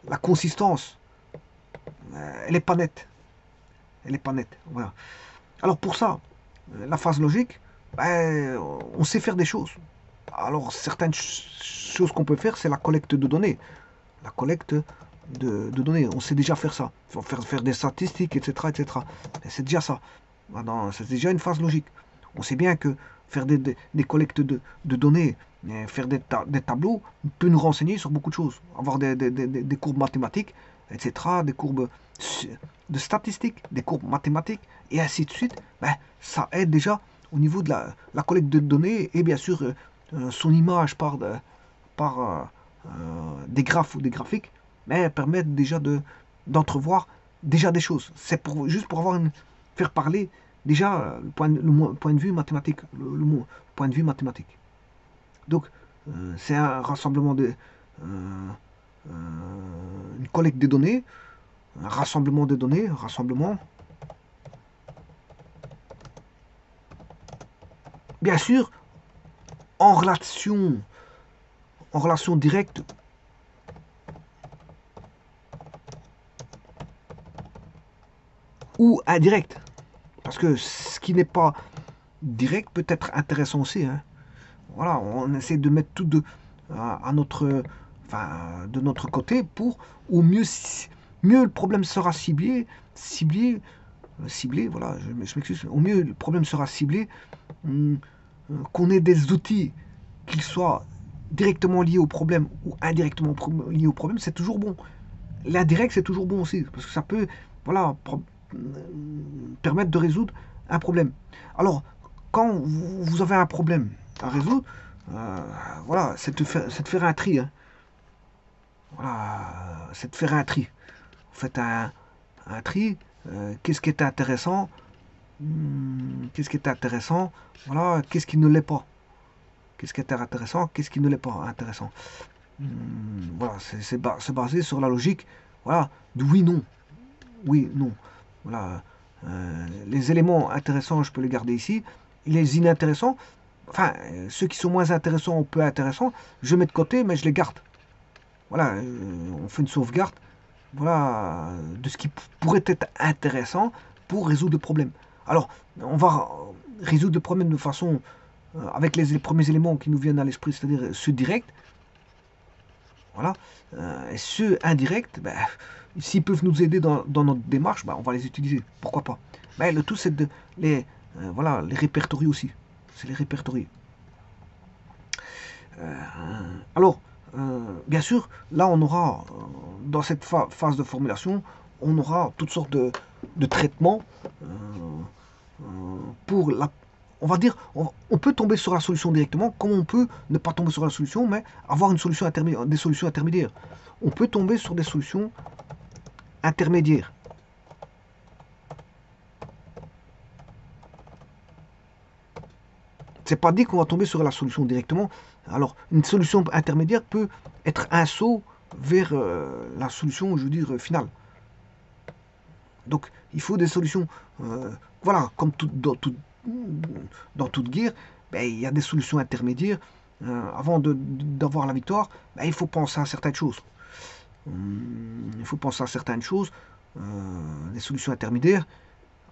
la consistance, elle est pas nette. Elle est pas nette, voilà. Alors pour ça, la phase logique, ben, on sait faire des choses. Alors, certaines choses qu'on peut faire, c'est la collecte de données. La collecte de données. On sait déjà faire ça. Il faut faire des statistiques, etc. etc. C'est déjà ça. C'est déjà une phase logique. On sait bien que faire des collectes de données, faire des tableaux, peut nous renseigner sur beaucoup de choses. Avoir des courbes mathématiques, etc. Des courbes de statistiques, des courbes mathématiques, et ainsi de suite. Ben, ça aide déjà au niveau de la collecte de données et bien sûr son image par des graphes ou des graphiques, mais permettent déjà d'entrevoir déjà des choses. C'est juste pour faire parler déjà le point de vue mathématique, point de vue mathématique. Donc, c'est un rassemblement une collecte des données, un rassemblement des données, un rassemblement. Bien sûr, en relation directe ou indirecte. Parce que ce qui n'est pas direct peut être intéressant aussi. Hein. Voilà, on essaie de mettre tout à notre, enfin, de notre côté pour au mieux le problème sera ciblé, voilà, je m'excuse, au mieux le problème sera ciblé, qu'on ait des outils qu'ils soient directement liés au problème ou indirectement liés au problème, c'est toujours bon. L'indirect, c'est toujours bon aussi, parce que ça peut, voilà, permettre de résoudre un problème. Alors, quand vous avez un problème à résoudre, voilà, c'est de faire un tri. Hein. Voilà, c'est de faire un tri. Vous faites un tri. Qu'est-ce qui est intéressant? Qu'est-ce qui est intéressant? Voilà, qu'est-ce qui ne l'est pas? Qu'est-ce qui est intéressant? Qu'est-ce qui ne l'est pas intéressant? Voilà, c'est basé sur la logique. Voilà, du oui, non. Oui, non. Voilà. Les éléments intéressants, je peux les garder ici. Les inintéressants, enfin, ceux qui sont moins intéressants ou peu intéressants, je mets de côté, mais je les garde. Voilà, on fait une sauvegarde, voilà, de ce qui pourrait être intéressant pour résoudre le problème. Alors, on va résoudre le problème de façon, avec les premiers éléments qui nous viennent à l'esprit, c'est-à-dire ceux directs, voilà, et ceux indirects, ben, s'ils peuvent nous aider dans notre démarche, ben, on va les utiliser, pourquoi pas. Mais le tout, c'est de voilà, les répertorier aussi. C'est les répertorier. Alors, bien sûr, là, on aura, dans cette phase de formulation, on aura toutes sortes de traitements pour la. On va dire, on peut tomber sur la solution directement, comme on peut ne pas tomber sur la solution, mais avoir une solution des solutions intermédiaires. On peut tomber sur des solutions intermédiaires. C'est pas dit qu'on va tomber sur la solution directement. Alors, une solution intermédiaire peut être un saut vers la solution, je veux dire, finale. Donc, il faut des solutions. Voilà, comme dans toute guerre, ben, il y a des solutions intermédiaires. Avant d'avoir la victoire, ben, il faut penser à certaines choses. Il faut penser à certaines choses, des solutions intermédiaires.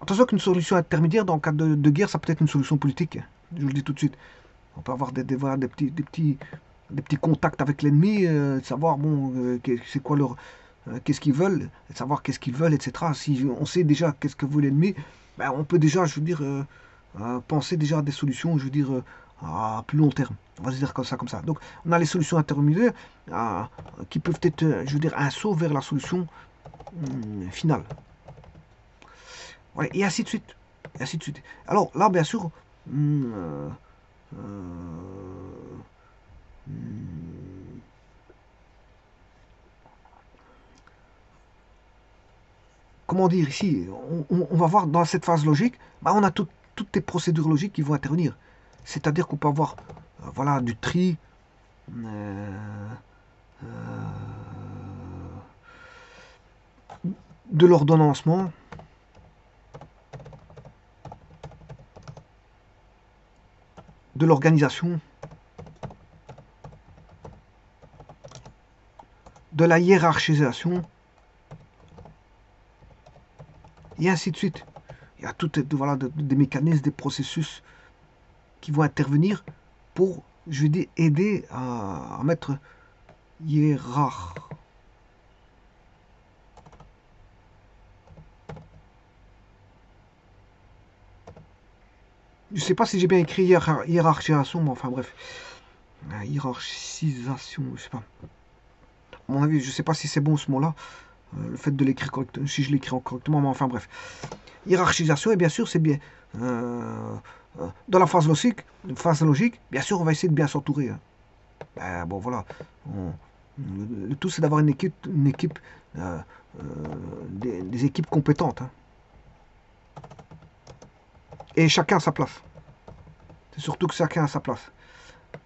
Attention qu'une solution intermédiaire, dans le cadre de guerre, ça peut être une solution politique. Je vous le dis tout de suite. On peut avoir voilà, des petits contacts avec l'ennemi, savoir bon, c'est quoi leur, qu'est-ce qu'ils veulent, savoir qu'est-ce qu'ils veulent, etc. Si on sait déjà qu'est-ce que veut l'ennemi, ben, on peut déjà, je veux dire, penser déjà à des solutions, je veux dire, à plus long terme. On va se dire comme ça, comme ça. Donc, on a les solutions intermédiaires qui peuvent être, je veux dire, un saut vers la solution finale. Ouais, et ainsi de suite. Et ainsi de suite. Alors là, bien sûr, euh, comment dire ici, on va voir dans cette phase logique, bah, on a toutes les procédures logiques qui vont intervenir. C'est-à-dire qu'on peut avoir voilà, du tri, euh, de l'ordonnancement, de l'organisation, de la hiérarchisation, et ainsi de suite. Il y a tout voilà, des mécanismes, des processus qui vont intervenir pour je vais dire aider à mettre hiérarche. Je sais pas si j'ai bien écrit hiérarchisation, mais enfin bref. Hiérarchisation, je sais pas. À mon avis, je sais pas si c'est bon ce mot-là. Le fait de l'écrire correctement, si je l'écris correctement, mais enfin bref. Hiérarchisation, et bien sûr, c'est bien. Dans la phase logique, bien sûr, on va essayer de bien s'entourer. Hein. Bon, voilà. Le tout, c'est d'avoir une équipe euh, des équipes compétentes. Hein. Et chacun à sa place. C'est surtout que chacun a sa place.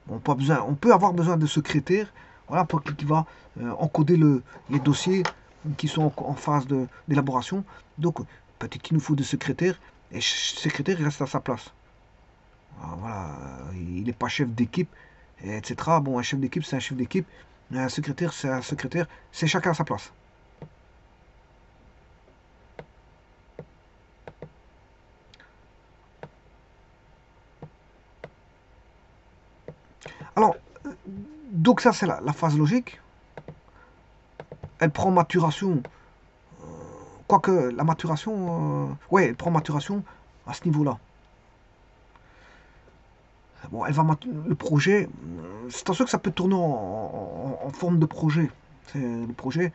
On peut avoir besoin de secrétaire, voilà, qui va encoder les dossiers qui sont en phase d'élaboration. Donc, peut-être qu'il nous faut des secrétaires, et chaque secrétaire reste à sa place. Alors, voilà, il n'est pas chef d'équipe, etc. Bon, un chef d'équipe, c'est un chef d'équipe, mais un secrétaire, c'est un secrétaire, c'est chacun à sa place. Alors, donc ça, c'est la phase logique. Elle prend maturation. Quoique la maturation, ouais, elle prend maturation à ce niveau-là. Bon, le projet, c'est en sûr que ça peut tourner en forme de projet. Le projet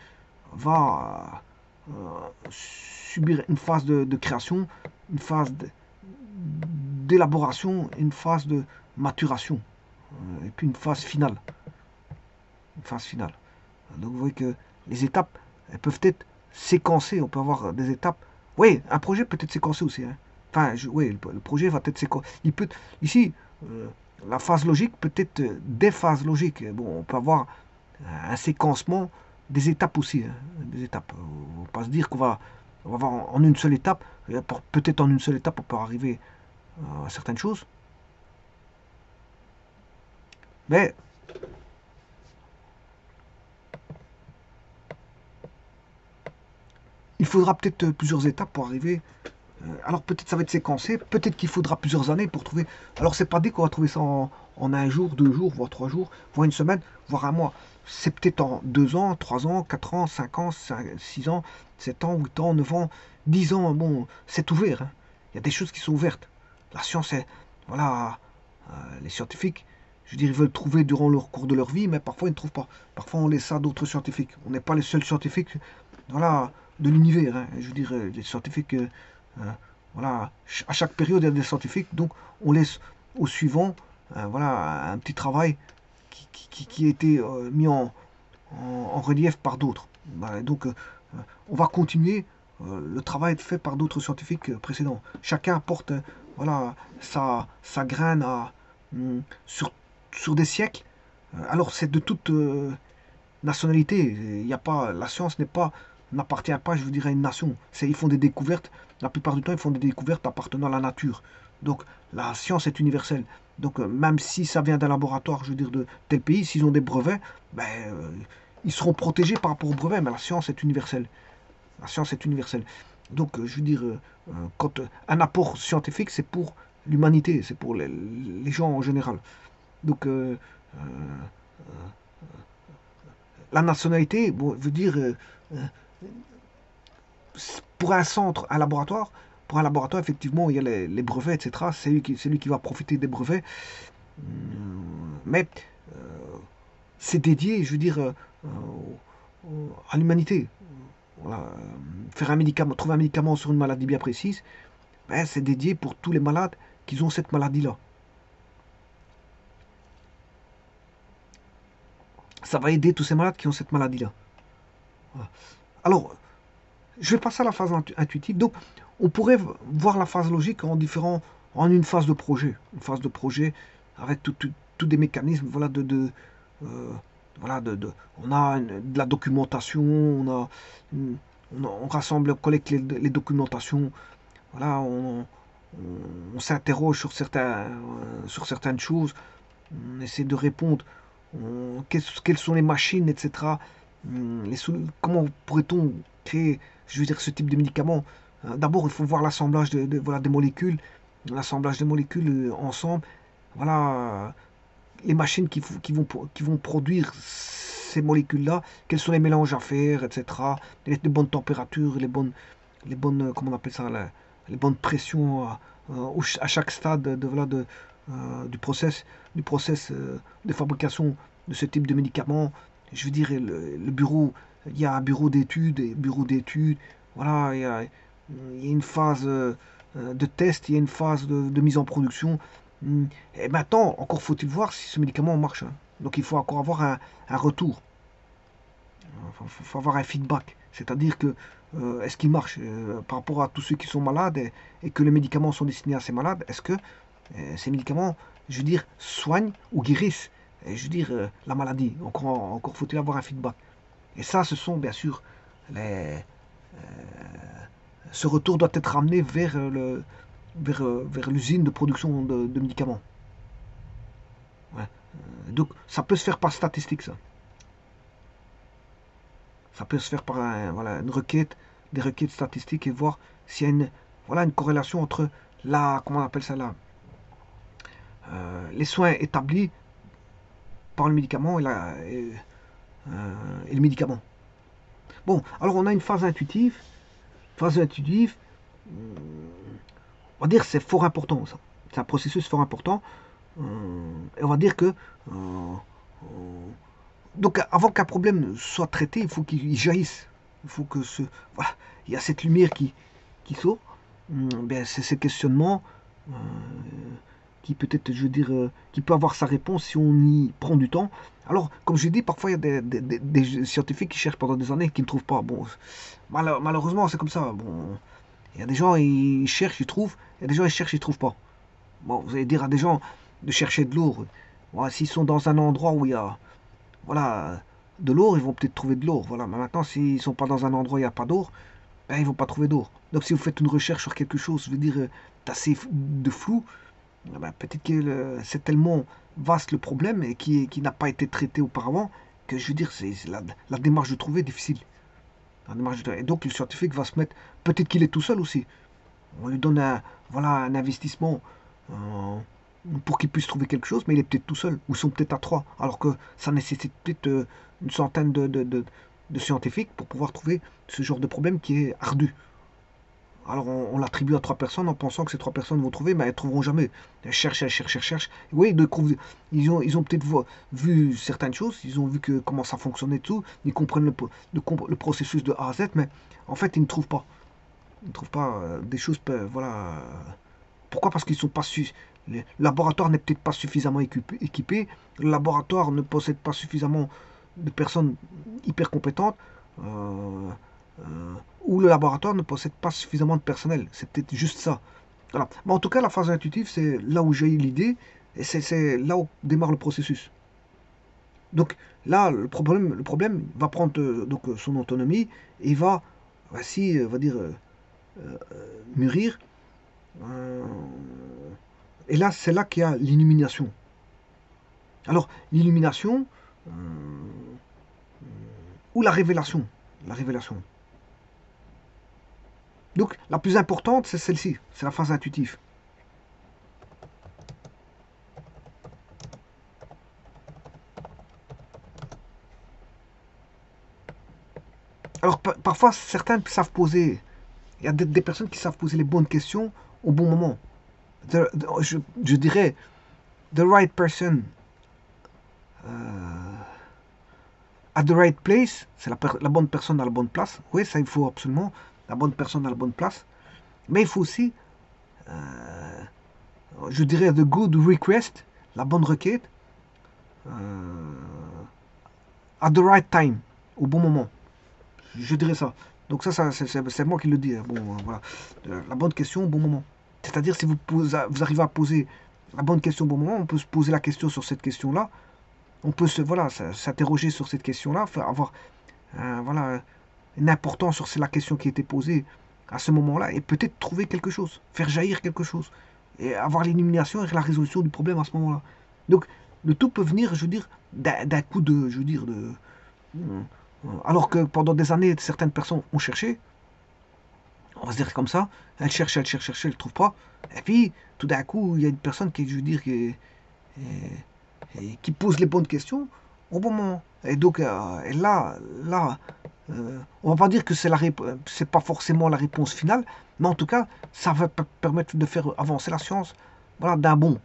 va subir une phase de création, une phase d'élaboration, une phase de maturation, et puis une phase finale. Une phase finale. Donc vous voyez que les étapes, elles peuvent être séquencées. On peut avoir des étapes. Oui, un projet peut être séquencé aussi. Hein. Enfin, oui, le projet va être séquencé. Ici, euh, la phase logique peut être des phases logiques. Bon, on peut avoir un séquencement des étapes aussi. Hein, des étapes. On ne va pas se dire on va avoir en une seule étape. Peut-être en une seule étape, on peut arriver à certaines choses. Mais il faudra peut-être plusieurs étapes pour arriver. Alors peut-être ça va être séquencé, peut-être qu'il faudra plusieurs années pour trouver. Alors c'est pas dit qu'on va trouver ça en un jour, 2 jours, voire 3 jours, voire une semaine, voire un mois. C'est peut-être en 2 ans, 3 ans, 4 ans, 5 ans, 6 ans, 7 ans, 8 ans, 9 ans, 10 ans. Bon, c'est ouvert. Hein. Il y a des choses qui sont ouvertes. La science est. Voilà. Les scientifiques, je veux dire, ils veulent trouver durant le cours de leur vie, mais parfois ils ne trouvent pas. Parfois on laisse ça à d'autres scientifiques. On n'est pas les seuls scientifiques, voilà, de l'univers. Hein. Je veux dire, les scientifiques, voilà, à chaque période il y a des scientifiques, donc on laisse au suivant, voilà, un petit travail qui a été mis en relief par d'autres. Voilà, donc on va continuer le travail fait par d'autres scientifiques précédents. Chacun apporte voilà, sa graine sur des siècles. Alors c'est de toute nationalité. Il y a pas, la science n'appartient pas, je veux dire, à une nation. Ils font des découvertes. La plupart du temps, ils font des découvertes appartenant à la nature. Donc la science est universelle. Donc même si ça vient d'un laboratoire, je veux dire, de tel pays, s'ils ont des brevets, ben, ils seront protégés par rapport aux brevets. Mais la science est universelle. La science est universelle. Donc je veux dire, quand un apport scientifique, c'est pour l'humanité, c'est pour les gens en général. Donc la nationalité, bon, veut dire pour un centre, un laboratoire, pour un laboratoire, effectivement, il y a les brevets, etc. C'est lui qui va profiter des brevets. Mais c'est dédié, je veux dire, à l'humanité. Voilà. Faire un médicament, trouver un médicament sur une maladie bien précise, ben, c'est dédié pour tous les malades qui ont cette maladie-là. Ça va aider tous ces malades qui ont cette maladie-là. Voilà. Alors, je vais passer à la phase intuitive. Donc, on pourrait voir la phase logique en une phase de projet. Une phase de projet avec tous des mécanismes, voilà, euh, voilà, on a de la documentation, on rassemble, on collecte les documentations, voilà, on s'interroge sur certaines choses, on essaie de répondre, quelles sont les machines, etc. Comment pourrait-on créer, je veux dire, ce type de médicament. D'abord, il faut voir l'assemblage voilà, des molécules, l'assemblage des molécules ensemble. Voilà, les machines qui vont produire ces molécules-là, quels sont les mélanges à faire, etc. Les bonnes températures, les bonnes, comment on appelle ça, les bonnes pressions à chaque stade voilà, du process de fabrication de ce type de médicaments. Je veux dire, le bureau, il y a un bureau d'études, voilà, il y a une phase de test, il y a une phase de mise en production. Et maintenant, encore faut-il voir si ce médicament marche, hein. Donc il faut encore avoir un retour. Faut avoir un feedback. C'est-à-dire que est-ce qu'il marche par rapport à tous ceux qui sont malades et que les médicaments sont destinés à ces malades, est-ce que ces médicaments, je veux dire, soignent ou guérissent, je veux dire, la maladie. Encore faut-il avoir un feedback. Et ça, ce sont bien sûr ce retour doit être ramené vers l'usine de production de médicaments. Ouais. Donc ça peut se faire par statistique, ça. Ça peut se faire par voilà, une requête, des requêtes statistiques et voir s'il y a voilà, une corrélation entre comment on appelle ça là, les soins établis par le médicament et le médicament. Bon, alors on a une phase intuitive. Phase intuitive, on va dire c'est fort important ça. C'est un processus fort important. Et on va dire que donc avant qu'un problème soit traité, il faut qu'il jaillisse. Il faut que voilà, il y a cette lumière qui sort. Ben, c'est ces questionnements qui peut-être, je veux dire, qui peut avoir sa réponse si on y prend du temps. Alors, comme je dis, parfois il y a des scientifiques qui cherchent pendant des années et qui ne trouvent pas. Bon, malheureusement, c'est comme ça. Bon, il y a des gens, ils cherchent, ils trouvent. Il y a des gens, ils cherchent, ils trouvent pas. Bon, vous allez dire à des gens de chercher de l'or. Voilà, s'ils sont dans un endroit où il y a, voilà, de l'or, ils vont peut-être trouver de l'or. Voilà. Mais maintenant, s'ils ne sont pas dans un endroit où il n'y a pas d'or, ben, ils ne vont pas trouver d'or. Donc, si vous faites une recherche sur quelque chose, je veux dire, d'assez de flou, ben, peut-être que c'est tellement vaste le problème et qui n'a pas été traité auparavant que je veux dire, c'est la démarche de trouver est difficile. Et donc, le scientifique va se mettre, peut-être qu'il est tout seul aussi. On lui donne voilà, un investissement pour qu'il puisse trouver quelque chose, mais il est peut-être tout seul, ou ils sont peut-être à trois, alors que ça nécessite peut-être une centaine de scientifiques pour pouvoir trouver ce genre de problème qui est ardu. Alors on l'attribue à trois personnes en pensant que ces trois personnes vont trouver, mais elles ne trouveront jamais. Elles cherchent, elles cherchent, elles cherchent. Oui, ils ont peut-être vu certaines choses, ils ont vu comment ça fonctionnait tout, ils comprennent le processus de A à Z, mais en fait ils ne trouvent pas. Ils ne trouvent pas des choses, voilà. Pourquoi? Parce qu'ils sont pas le laboratoire n'est peut-être pas suffisamment équipé, le laboratoire ne possède pas suffisamment de personnes hyper compétentes. Ou le laboratoire ne possède pas suffisamment de personnel. C'est peut-être juste ça. Voilà. Mais en tout cas, la phase intuitive, c'est là où j'ai eu l'idée, et c'est là où démarre le processus. Donc là, le problème va prendre donc, son autonomie, et va, ainsi, va dire, mûrir. Euh, et là, c'est là qu'il y a l'illumination. Alors, l'illumination, ou la révélation. La révélation. Donc, la plus importante, c'est celle-ci, c'est la phase intuitive. Alors, parfois, certains savent poser, il y a des personnes qui savent poser les bonnes questions au bon moment. Je dirais, the right person at the right place, c'est la bonne personne à la bonne place. Oui, ça, il faut absolument, la bonne personne à la bonne place. Mais il faut aussi, je dirais, the good request, la bonne requête, at the right time, au bon moment. Je dirais ça. Donc ça c'est moi qui le dis, hein. Bon, voilà. La bonne question au bon moment. C'est-à-dire si vous arrivez à poser la bonne question au bon moment, on peut se poser la question sur cette question-là. On peut s'interroger sur cette question-là, avoir voilà, une importance sur la question qui a été posée à ce moment-là et peut-être trouver quelque chose, faire jaillir quelque chose et avoir l'illumination et la résolution du problème à ce moment-là. Donc le tout peut venir, je veux dire, d'un coup de, je veux dire, alors que pendant des années, certaines personnes ont cherché, on va se dire comme ça, elles cherchent, elles cherchent, elles ne trouvent pas. Et puis, tout d'un coup, il y a une personne qui, je veux dire, et qui pose les bonnes questions au bon moment. Et donc, et là, on va pas dire que c'est pas forcément la réponse finale, mais en tout cas, ça va permettre de faire avancer la science, voilà, d'un bon,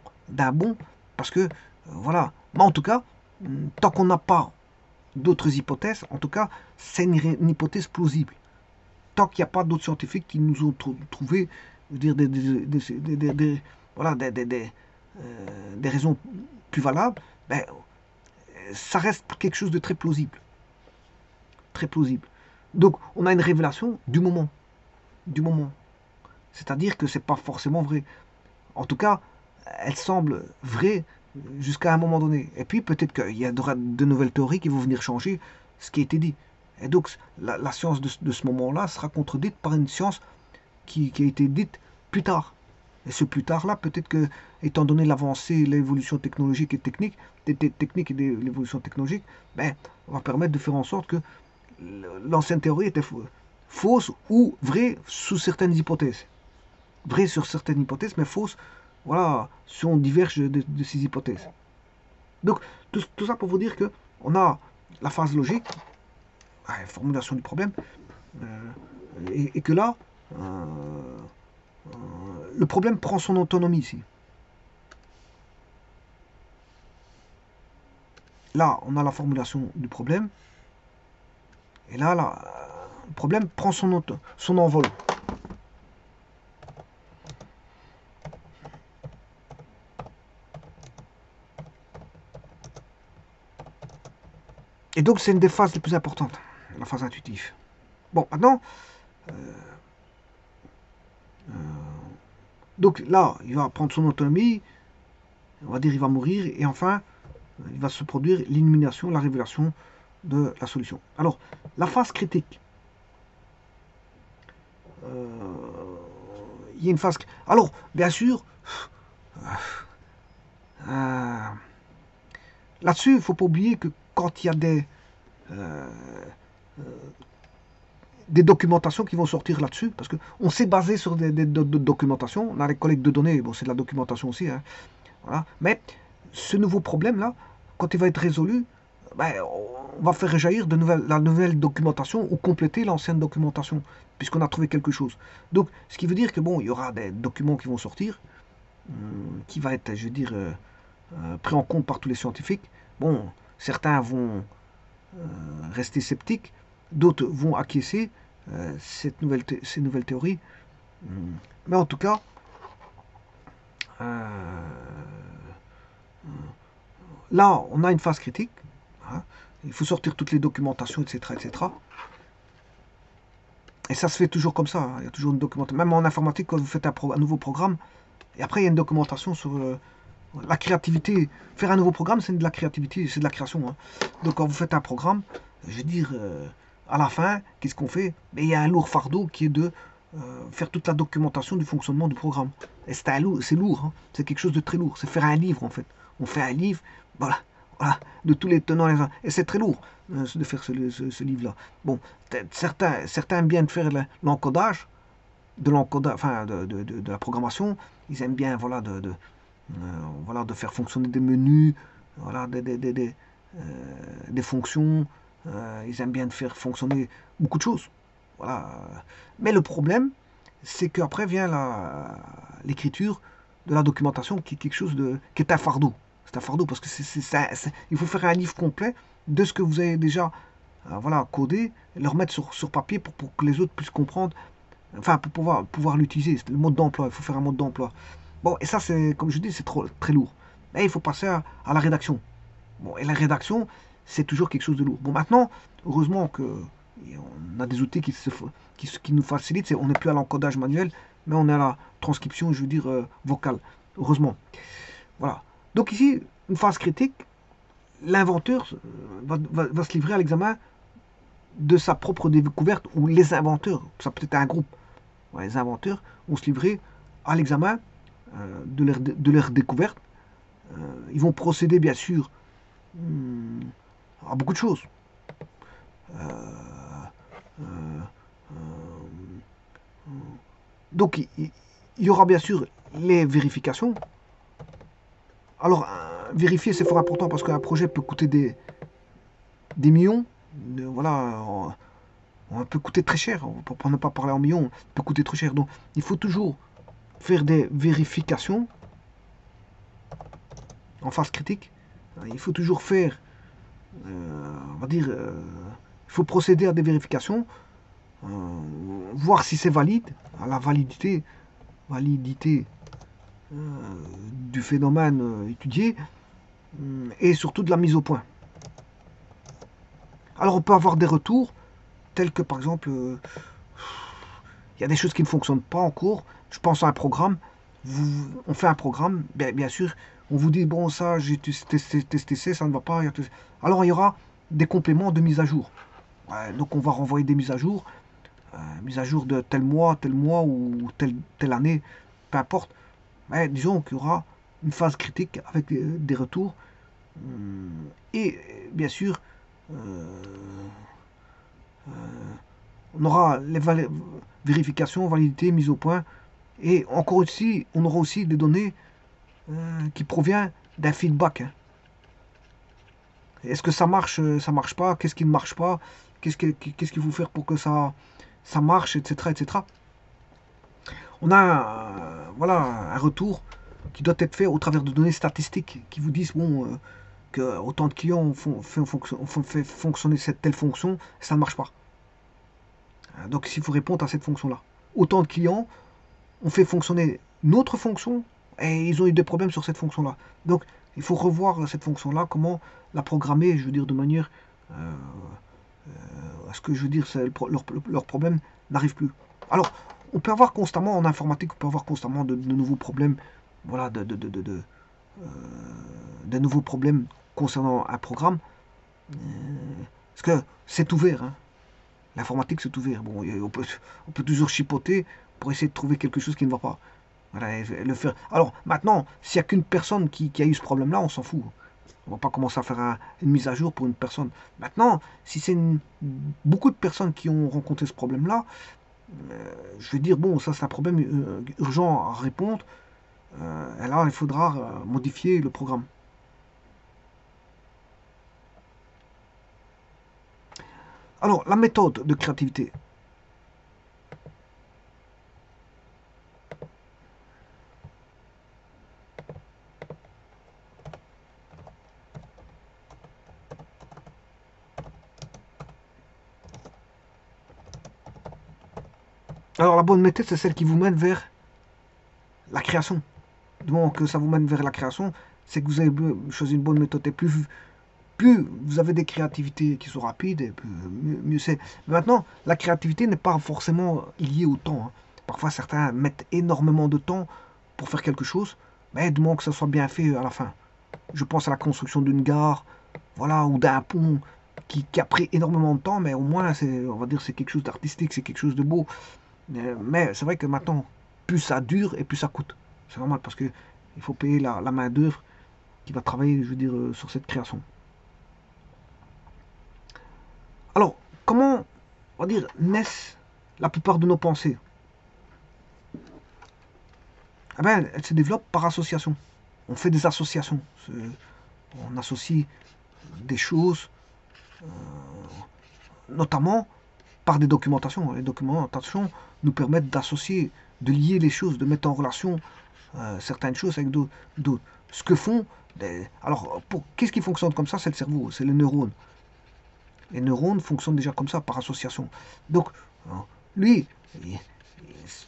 parce que, voilà. Mais en tout cas, tant qu'on n'a pas d'autres hypothèses, en tout cas, c'est une hypothèse plausible. Tant qu'il n'y a pas d'autres scientifiques qui nous ont trouvé, je veux dire, voilà, des raisons plus valables, ben, ça reste quelque chose de très plausible. Très plausible. Donc, on a une révélation du moment. Du moment. C'est-à-dire que c'est pas forcément vrai. En tout cas, elle semble vraie jusqu'à un moment donné. Et puis, peut-être qu'il y aura de nouvelles théories qui vont venir changer ce qui a été dit. Et donc, la science de ce moment-là sera contredite par une science qui a été dite plus tard. Et ce plus tard-là, peut-être que, étant donné l'avancée, l'évolution technologique et technique, des techniques et de l'évolution technologique, ben, on va permettre de faire en sorte que l'ancienne théorie était fausse ou vraie sous certaines hypothèses. Vraie sur certaines hypothèses, mais fausse, voilà, si on diverge de ces hypothèses. Donc, tout ça pour vous dire que on a la phase logique, formulation du problème, et que là, le problème prend son autonomie ici. Là, on a la formulation du problème, et là, le problème prend son envol. Et donc, c'est une des phases les plus importantes, la phase intuitive. Bon, maintenant, donc là, il va prendre son autonomie, on va dire il va mourir, et enfin, il va se produire l'illumination, la révélation de la solution. Alors, la phase critique. Il y a une phase... Alors, bien sûr, là-dessus, il ne faut pas oublier que quand il y a des documentations qui vont sortir là-dessus, parce qu'on s'est basé sur des documentations, on a les collectes de données, bon, c'est de la documentation aussi, hein, voilà. Mais ce nouveau problème-là, quand il va être résolu, ben, on va faire réjaillir la nouvelle documentation ou compléter l'ancienne documentation, puisqu'on a trouvé quelque chose. Donc, ce qui veut dire que bon, il y aura des documents qui vont sortir, qui va être, je veux dire, pris en compte par tous les scientifiques. Bon, certains vont rester sceptiques, d'autres vont acquiescer ces nouvelles théories. Mais en tout cas, là, on a une phase critique. Hein, il faut sortir toutes les documentations, etc., etc. Et ça se fait toujours comme ça. Hein, il y a toujours une documentation. Même en informatique, quand vous faites un nouveau programme, et après, il y a une documentation sur la créativité. Faire un nouveau programme, c'est de la créativité, c'est de la création. Hein. Donc, quand vous faites un programme, je veux dire, à la fin, qu'est-ce qu'on fait? Mais il y a un lourd fardeau qui est de faire toute la documentation du fonctionnement du programme. Et c'est lourd, hein. C'est quelque chose de très lourd. C'est faire un livre, en fait. On fait un livre, voilà, de tous les tenants les uns. Et c'est très lourd de faire ce livre-là. Bon, certains aiment bien faire l'encodage, enfin, de la programmation. Ils aiment bien, voilà, voilà, de faire fonctionner des menus, voilà, des fonctions. Ils aiment bien faire fonctionner beaucoup de choses. Voilà. Mais le problème, c'est qu'après vient l'écriture de la documentation qui est quelque chose qui est un fardeau. C'est un fardeau parce que il faut faire un livre complet de ce que vous avez déjà voilà, codé, et le remettre sur papier pour que les autres puissent comprendre, enfin pour pouvoir l'utiliser. Le mode d'emploi, il faut faire un mode d'emploi. Bon, et ça, c'est comme je dis, c'est très lourd. Et il faut passer à la rédaction. Bon, et la rédaction, c'est toujours quelque chose de lourd. Bon, maintenant, heureusement on a des outils qui nous facilitent. On n'est plus à l'encodage manuel, mais on est à la transcription, je veux dire, vocale. Heureusement. Voilà. Donc ici, une phase critique, l'inventeur va se livrer à l'examen de sa propre découverte, ou les inventeurs, ça peut être un groupe, ouais, les inventeurs vont se livrer à l'examen de leur découverte. Ils vont procéder, bien sûr, à beaucoup de choses. Donc, il y aura bien sûr les vérifications. Alors, vérifier, c'est fort important parce qu'un projet peut coûter des millions. Voilà, on peut coûter très cher. Pour ne pas parler en millions, peut coûter très cher. Donc, il faut toujours faire des vérifications en phase critique. Il faut toujours faire, on va dire, il faut procéder à des vérifications, voir si c'est valide, à la validité du phénomène étudié, et surtout de la mise au point. Alors on peut avoir des retours, tels que par exemple, il y a des choses qui ne fonctionnent pas en cours. Je pense à un programme, on fait un programme, bien sûr, on vous dit, bon ça, j'ai testé, ça ne va pas. Alors il y aura des compléments de mise à jour. Ouais, donc on va renvoyer des mises à jour de tel mois ou telle année, peu importe. Mais disons qu'il y aura une phase critique avec des retours. Et bien sûr, on aura les vérifications, validité, mise au point. Et encore aussi, on aura aussi des données qui proviennent d'un feedback. Hein. Est-ce que ça marche pas? Qu'est-ce qui ne marche pas? Qu'est-ce qu'il faut faire pour que ça marche, etc., etc. On a voilà, un retour qui doit être fait au travers de données statistiques qui vous disent bon, que autant de clients ont fait fonctionner cette telle fonction, ça ne marche pas. Donc s'il faut répondre à cette fonction-là. Autant de clients ont fait fonctionner une autre fonction et ils ont eu des problèmes sur cette fonction-là. Donc il faut revoir cette fonction-là, comment la programmer, je veux dire, de manière à ce que je veux dire, leur problème n'arrive plus. Alors, on peut avoir constamment, en informatique, on peut avoir constamment de nouveaux problèmes, voilà, de nouveaux problèmes concernant un programme. Parce que c'est ouvert, hein. L'informatique, c'est ouvert. Bon, on peut toujours chipoter pour essayer de trouver quelque chose qui ne va pas. Voilà, le faire. Alors, maintenant, s'il n'y a qu'une personne qui a eu ce problème-là, on s'en fout. On va pas commencer à faire une mise à jour pour une personne. Maintenant, si c'est beaucoup de personnes qui ont rencontré ce problème-là, je vais dire, bon, ça c'est un problème urgent à répondre. Et là, il faudra modifier le programme. Alors, la méthode de créativité. Alors, la bonne méthode, c'est celle qui vous mène vers la création. Du moment que ça vous mène vers la création, c'est que vous avez choisi une bonne méthode. Et plus vous avez des créativités qui sont rapides, et mieux c'est. Mais maintenant, la créativité n'est pas forcément liée au temps. Hein. Parfois, certains mettent énormément de temps pour faire quelque chose, mais du moment que ça soit bien fait à la fin. Je pense à la construction d'une gare, voilà, ou d'un pont qui a pris énormément de temps, mais au moins, on va dire, c'est quelque chose d'artistique, c'est quelque chose de beau. Mais c'est vrai que maintenant, plus ça dure et plus ça coûte. C'est normal parce que il faut payer la main d'œuvre qui va travailler, je veux dire, sur cette création. Alors, comment, on va dire, naissent la plupart de nos pensées? Eh bien, elles se développent par association. On fait des associations. On associe des choses, notamment par des documentations. Les documentations nous permettent d'associer, de lier les choses, de mettre en relation certaines choses avec d'autres. Ce que font... Alors, qu'est-ce qui fonctionne comme ça? C'est le cerveau, c'est les neurones. Les neurones fonctionnent déjà comme ça, par association. Donc, lui,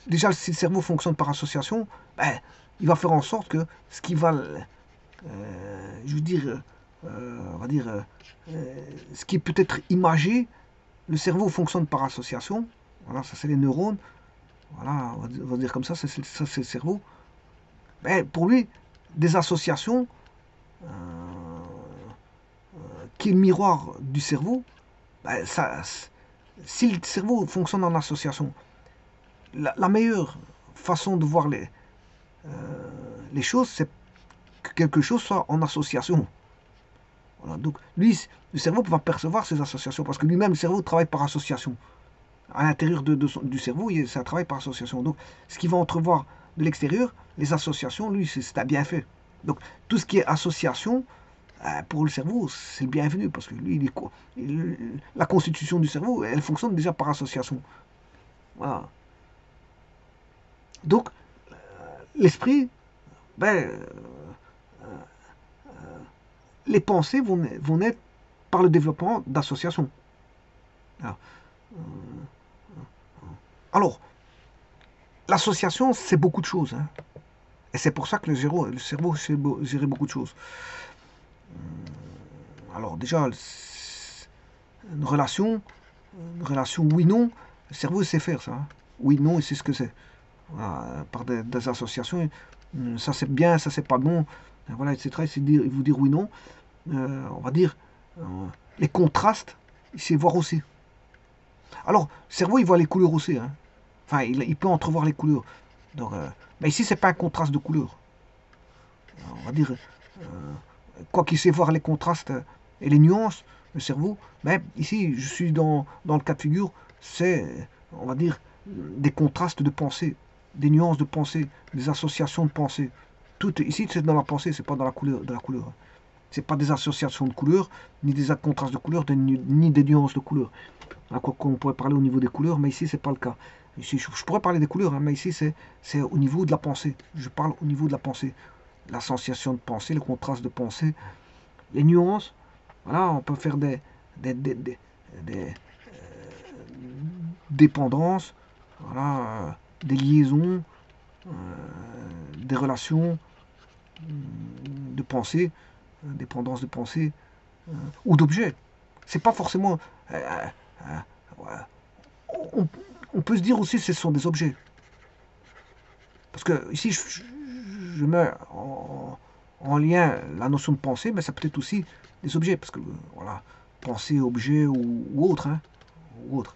déjà, si le cerveau fonctionne par association, ben, il va faire en sorte que ce qui va, je veux dire, on va dire, ce qui peut être imagé, le cerveau fonctionne par association. Voilà, ça c'est les neurones. Voilà, on va dire comme ça c'est le cerveau. Mais pour lui, des associations, qui est le miroir du cerveau, ben, si le cerveau fonctionne en association, la meilleure façon de voir les choses, c'est que quelque chose soit en association. Voilà, donc lui, le cerveau va percevoir ces associations, parce que lui-même, le cerveau travaille par association. À l'intérieur du cerveau, c'est un travail par association. Donc, ce qu'il va entrevoir de l'extérieur, les associations, lui, c'est un bienfait. Donc, tout ce qui est association, pour le cerveau, c'est le bienvenu, parce que lui, la constitution du cerveau, elle fonctionne déjà par association. Voilà. Donc, l'esprit, ben, les pensées vont naître par le développement d'associations. Alors, l'association, c'est beaucoup de choses. Hein. Et c'est pour ça que le cerveau sait gérer beaucoup de choses. Alors déjà, une relation oui-non, le cerveau sait faire ça. Hein. Oui-non, il sait ce que c'est. Voilà, par des associations, ça c'est bien, ça c'est pas bon, voilà, etc. Il vous dire oui-non. On va dire, euh, les contrastes, il sait voir aussi. Alors, le cerveau, il voit les couleurs aussi. Hein. Enfin, il peut entrevoir les couleurs. Donc, mais ici, c'est pas un contraste de couleurs. On va dire, quoi qu'il sait voir les contrastes et les nuances, le cerveau, mais ici, je suis dans le cas de figure, c'est, on va dire, des contrastes de pensée, des nuances de pensée, des associations de pensée. Tout ici, c'est dans la pensée, c'est pas dans la couleur, de la couleur. C'est pas des associations de couleurs, ni des contrastes de couleurs, ni des nuances de couleurs. À quoi qu'on pourrait parler au niveau des couleurs, mais ici, c'est pas le cas. Ici, je pourrais parler des couleurs, hein, mais ici, c'est au niveau de la pensée. Je parle au niveau de la pensée. L'association de pensée, le contraste de pensée, les nuances. Voilà, on peut faire des dépendances, voilà, des liaisons, euh, des relations de pensée, dépendance de pensée ou d'objets. C'est pas forcément. On, on peut se dire aussi que ce sont des objets. Parce que ici, je mets en lien la notion de pensée, mais ça peut être aussi des objets. Parce que, voilà, pensée, objet ou autre. Hein, ou autre.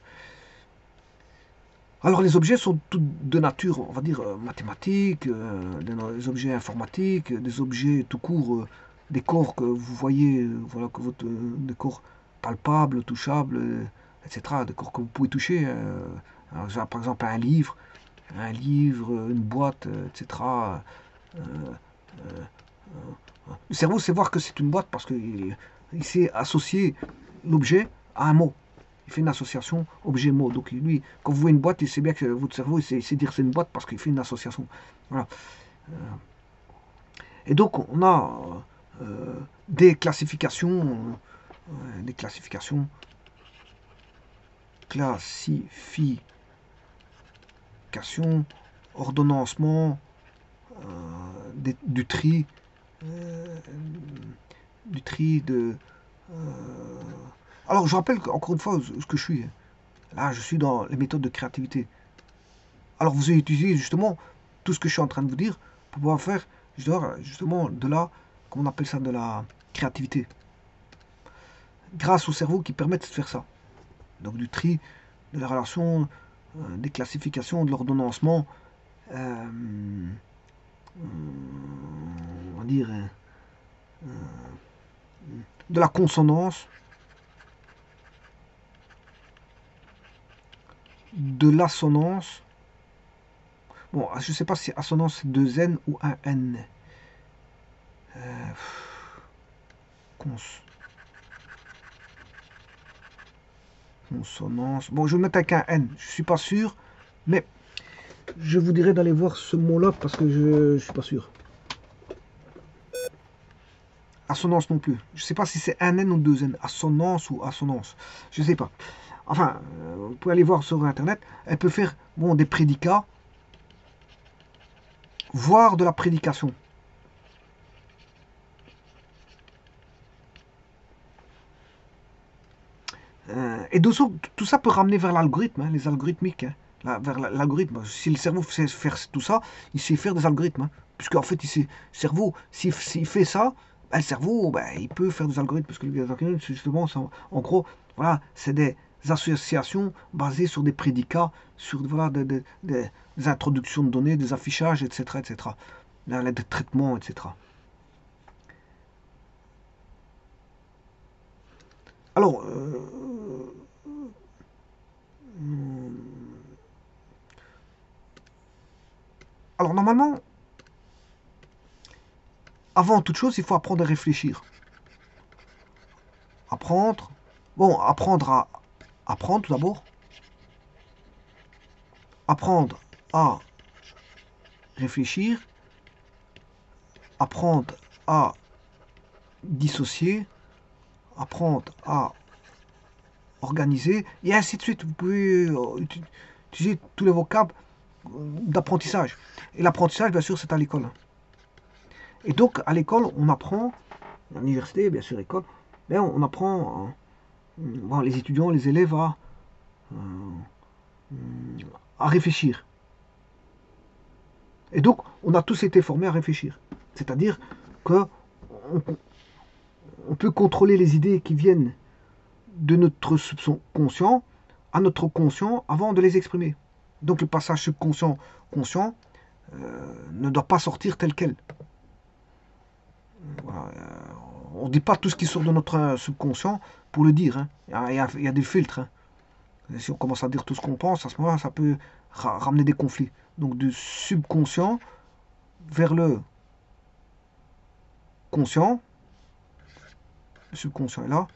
Alors les objets sont tous de nature, on va dire, mathématique, des objets informatiques, des objets tout court, des corps que vous voyez, voilà, que votre, des corps palpables, touchables, etc., des corps que vous pouvez toucher. Alors, par exemple un livre, une boîte, etc. Euh, le cerveau sait voir que c'est une boîte parce qu'il il sait associer l'objet à un mot. Il fait une association objet-mot. Donc lui, quand vous voyez une boîte, il sait bien que votre cerveau, il sait dire c'est une boîte parce qu'il fait une association. Voilà. Et donc on a des classifications, des classifications, classification, ordonnancement, du tri, euh, du tri de. Alors je rappelle encore une fois ce que je suis. Là, je suis dans les méthodes de créativité. Alors vous avez utilisé justement tout ce que je suis en train de vous dire pour pouvoir faire justement de la, comment on appelle ça, de la créativité. Grâce au cerveau qui permet de faire ça. Donc du tri, de la relation, des classifications, de l'ordonnancement, euh, on va dire de la consonance, de l'assonance. Bon, je ne sais pas si assonance c'est deux N ou un N. Euh, cons, consonance. Bon, je vais mettre avec un N. Je suis pas sûr, mais je vous dirais d'aller voir ce mot-là parce que je suis pas sûr. Assonance non plus. Je sais pas si c'est un N ou deux N. Assonance ou assonance. Je sais pas. Enfin, vous pouvez aller voir sur internet. Elle peut faire bon des prédicats, voire de la prédication. Et tout ça peut ramener vers l'algorithme, hein, les algorithmiques. Hein, vers l'algorithme. Si le cerveau sait faire tout ça, il sait faire des algorithmes. Hein, puisque en fait, le cerveau, s'il fait ça, ben, le cerveau, ben, il peut faire des algorithmes. Parce que les algorithmes, justement, en gros, voilà, c'est des associations basées sur des prédicats, sur voilà, des introductions de données, des affichages, etc. etc. Des traitements, etc. Alors, normalement, avant toute chose, il faut apprendre à réfléchir. Apprendre. Bon, apprendre à apprendre tout d'abord. Apprendre à réfléchir. Apprendre à dissocier. Apprendre à organiser. Et ainsi de suite. Vous pouvez utiliser tous les vocables d'apprentissage. Et l'apprentissage, bien sûr, c'est à l'école. Et donc, à l'école, on apprend, à l'université, bien sûr, école, mais on apprend, les étudiants, les élèves, à réfléchir. Et donc, on a tous été formés à réfléchir. C'est-à-dire que on peut contrôler les idées qui viennent de notre subconscient à notre conscient avant de les exprimer. Donc, le passage subconscient-conscient ne doit pas sortir tel quel. Voilà, on ne dit pas tout ce qui sort de notre subconscient pour le dire. Hein. Il y a des filtres. Hein. Si on commence à dire tout ce qu'on pense, à ce moment-là, ça peut ramener des conflits. Donc du subconscient vers le conscient. Le subconscient est là.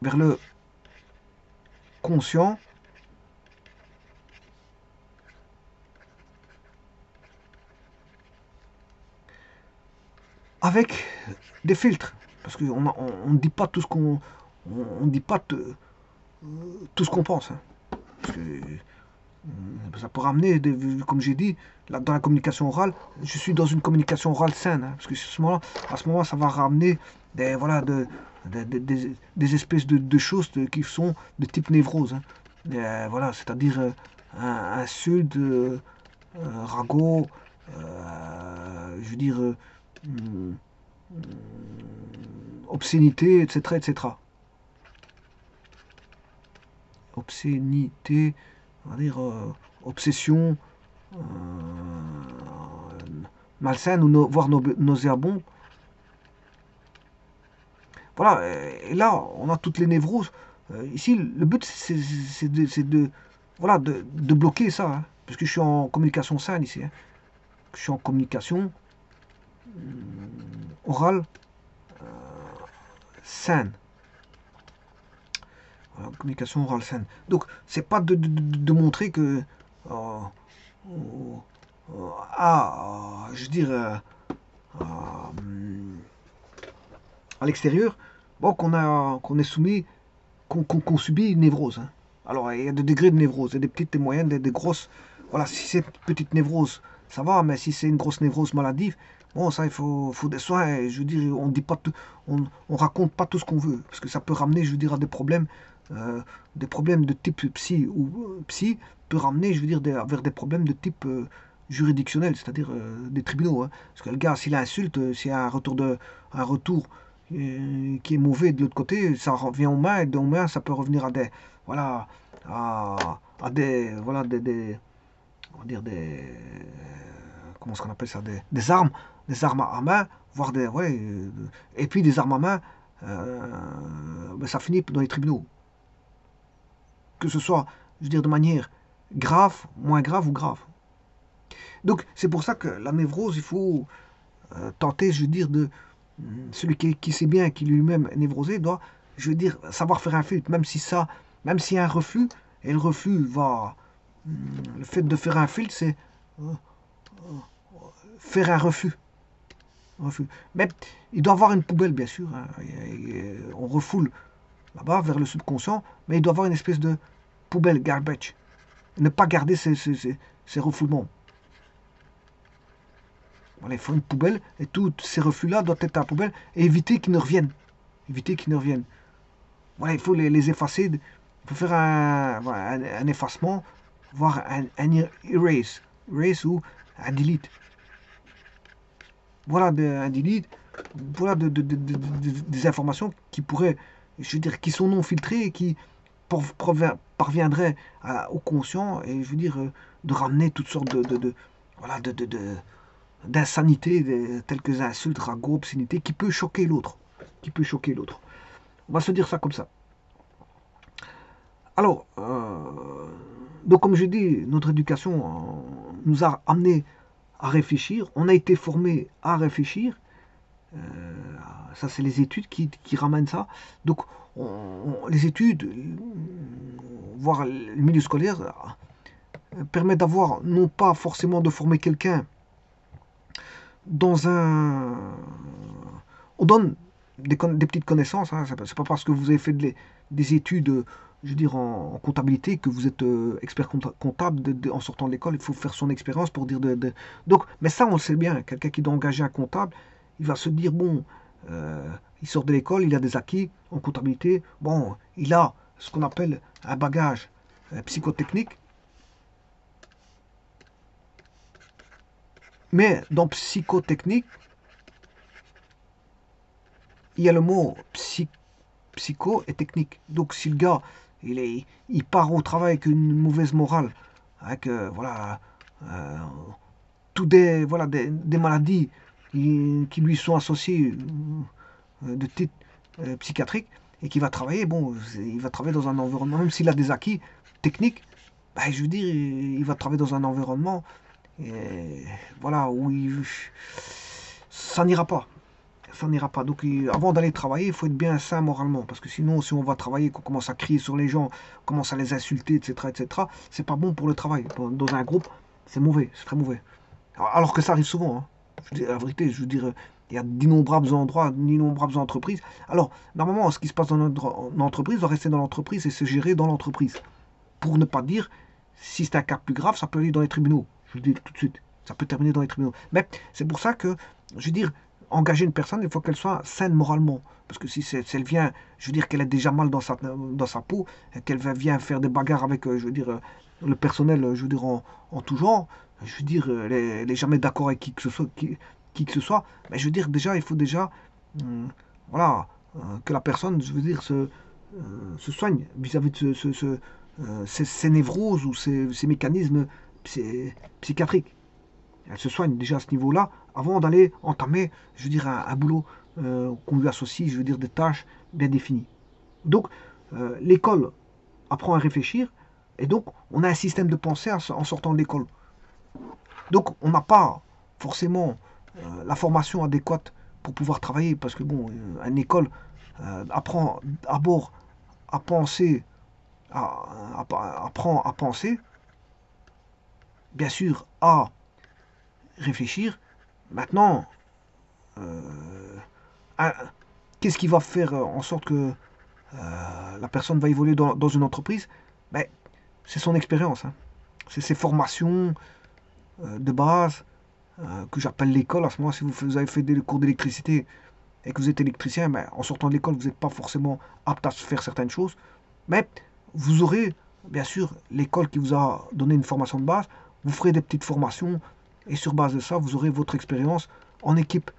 Vers le conscient. Avec des filtres. Parce qu'on ne dit pas tout ce qu'on... On ne dit pas tout ce qu'on pense. Hein. Parce que ça peut ramener, comme j'ai dit, là, dans la communication orale, je suis dans une communication orale saine. Hein, parce que à ce moment, ça va ramener des, voilà, des espèces de choses qui sont de type névrose. Hein. Voilà, c'est-à-dire insultes, ragots, je veux dire, obscénité, etc., etc. Obscénité, on va dire obsession, malsaine ou voire nauséabond. Voilà, et là, on a toutes les névroses. Ici, le but, c'est voilà, de bloquer ça. Hein, parce que je suis en communication saine ici. Hein. Je suis en communication orale saine. Voilà, communication orale saine. Donc, c'est pas de montrer que je veux dire, à l'extérieur, bon, qu'on est soumis, qu'on subit une névrose. Hein. Alors, il y a des degrés de névrose, il y a des petites, des moyennes, des grosses. Voilà, si c'est une petite névrose, ça va, mais si c'est une grosse névrose maladive, bon, ça, il faut des soins. Et, je veux dire, on dit pas tout, on raconte pas tout ce qu'on veut, parce que ça peut ramener, je veux dire, à des problèmes de type psy ou psy peut ramener, je veux dire, vers des problèmes de type juridictionnel, c'est-à-dire des tribunaux. Hein. Parce que le gars, s'il insulte, s'il y a un retour qui est mauvais de l'autre côté, ça revient aux mains, et aux mains, ça peut revenir à des, voilà, à des, voilà, on va dire comment est-ce qu'on appelle ça, des armes à main, voire des, ouais, et puis des armes à main, ben ça finit dans les tribunaux. Que ce soit, je veux dire, de manière grave, moins grave ou grave. Donc, c'est pour ça que la névrose, il faut tenter, je veux dire, celui qui sait bien, qui lui-même est névrosé, doit, je veux dire, savoir faire un filtre, même s'il y a un reflux, et le reflux va, le fait de faire un filtre, c'est faire un reflux. Mais il doit avoir une poubelle, bien sûr. Hein. On refoule là-bas vers le subconscient, mais il doit avoir une espèce de poubelle, garbage. Ne pas garder ces refoulements. Voilà, il faut une poubelle, et tous ces reflux-là doivent être à la poubelle, et éviter qu'ils ne reviennent. Voilà, il faut les effacer. Il faut faire un effacement, voire un erase ou un delete. Voilà un delete, voilà des informations qui pourraient, je veux dire, qui sont non filtrées et qui parviendraient au conscient, et je veux dire, de ramener toutes sortes voilà, d'insanités, telles que insultes, ragots, obscénités, qui peut choquer l'autre. On va se dire ça comme ça. Alors, Donc, comme je dis, notre éducation nous a amené à réfléchir. On a été formé à réfléchir. Euh, Ça, c'est les études qui ramènent ça. Donc, les études, voire le milieu scolaire, permet d'avoir, non pas forcément de former quelqu'un dans un... On donne des petites connaissances, hein, c'est pas parce que vous avez fait des études, je veux dire, en comptabilité que vous êtes expert comptable en sortant de l'école. Il faut faire son expérience pour dire Donc, mais ça, on le sait bien. Quelqu'un qui doit engager un comptable, il va se dire, bon, euh, il sort de l'école, il a des acquis en comptabilité. Bon, il a ce qu'on appelle un bagage psychotechnique. Mais dans psychotechnique, il y a le mot psycho et technique. Donc si le gars, il part au travail avec une mauvaise morale, avec voilà, euh, voilà, des maladies qui lui sont associées de type psychiatrique, et qui va travailler, bon, il va travailler dans un environnement, même s'il a des acquis techniques, ben, je veux dire, il va travailler dans un environnement, voilà, ça n'ira pas. Ça n'ira pas. Donc, avant d'aller travailler, il faut être bien sain moralement. Parce que sinon, si on va travailler, qu'on commence à crier sur les gens, commence à les insulter, etc., c'est pas bon pour le travail. Dans un groupe, c'est mauvais, c'est très mauvais. Alors que ça arrive souvent. Hein. Je dis, la vérité, je veux dire, il y a d'innombrables endroits, d'innombrables entreprises. Alors, normalement, ce qui se passe dans notre entreprise doit rester dans l'entreprise et se gérer dans l'entreprise. Pour ne pas dire, si c'est un cas plus grave, ça peut aller dans les tribunaux. Je le dis tout de suite. Ça peut terminer dans les tribunaux. Mais c'est pour ça que, je veux dire, engager une personne, il faut qu'elle soit saine moralement. Parce que si elle vient, je veux dire qu'elle est déjà mal dans sa peau, qu'elle vient faire des bagarres avec, je veux dire, le personnel, je veux dire, en tout genre, je veux dire, elle n'est jamais d'accord avec qui que ce soit. Mais je veux dire, déjà, il faut déjà, voilà, que la personne, je veux dire, se soigne vis-à-vis de ces névroses ou ces mécanismes psychiatriques. Elle se soigne déjà à ce niveau-là avant d'aller entamer, je veux dire, un boulot qu'on lui associe, je veux dire, des tâches bien définies. Donc, l'école apprend à réfléchir et donc on a un système de pensée en sortant de l'école. Donc, on n'a pas forcément la formation adéquate pour pouvoir travailler parce que, bon, une école apprend d'abord à penser, apprend à penser, bien sûr, à réfléchir. Maintenant, qu'est-ce qui va faire en sorte que la personne va évoluer dans une entreprise? Ben, c'est son expérience. Hein. C'est ses formations de base que j'appelle l'école. À ce moment, si vous avez fait des cours d'électricité et que vous êtes électricien, ben, en sortant de l'école, vous n'êtes pas forcément apte à faire certaines choses. Mais vous aurez, bien sûr, l'école qui vous a donné une formation de base. Vous ferez des petites formations et sur base de ça, vous aurez votre expérience en équipe.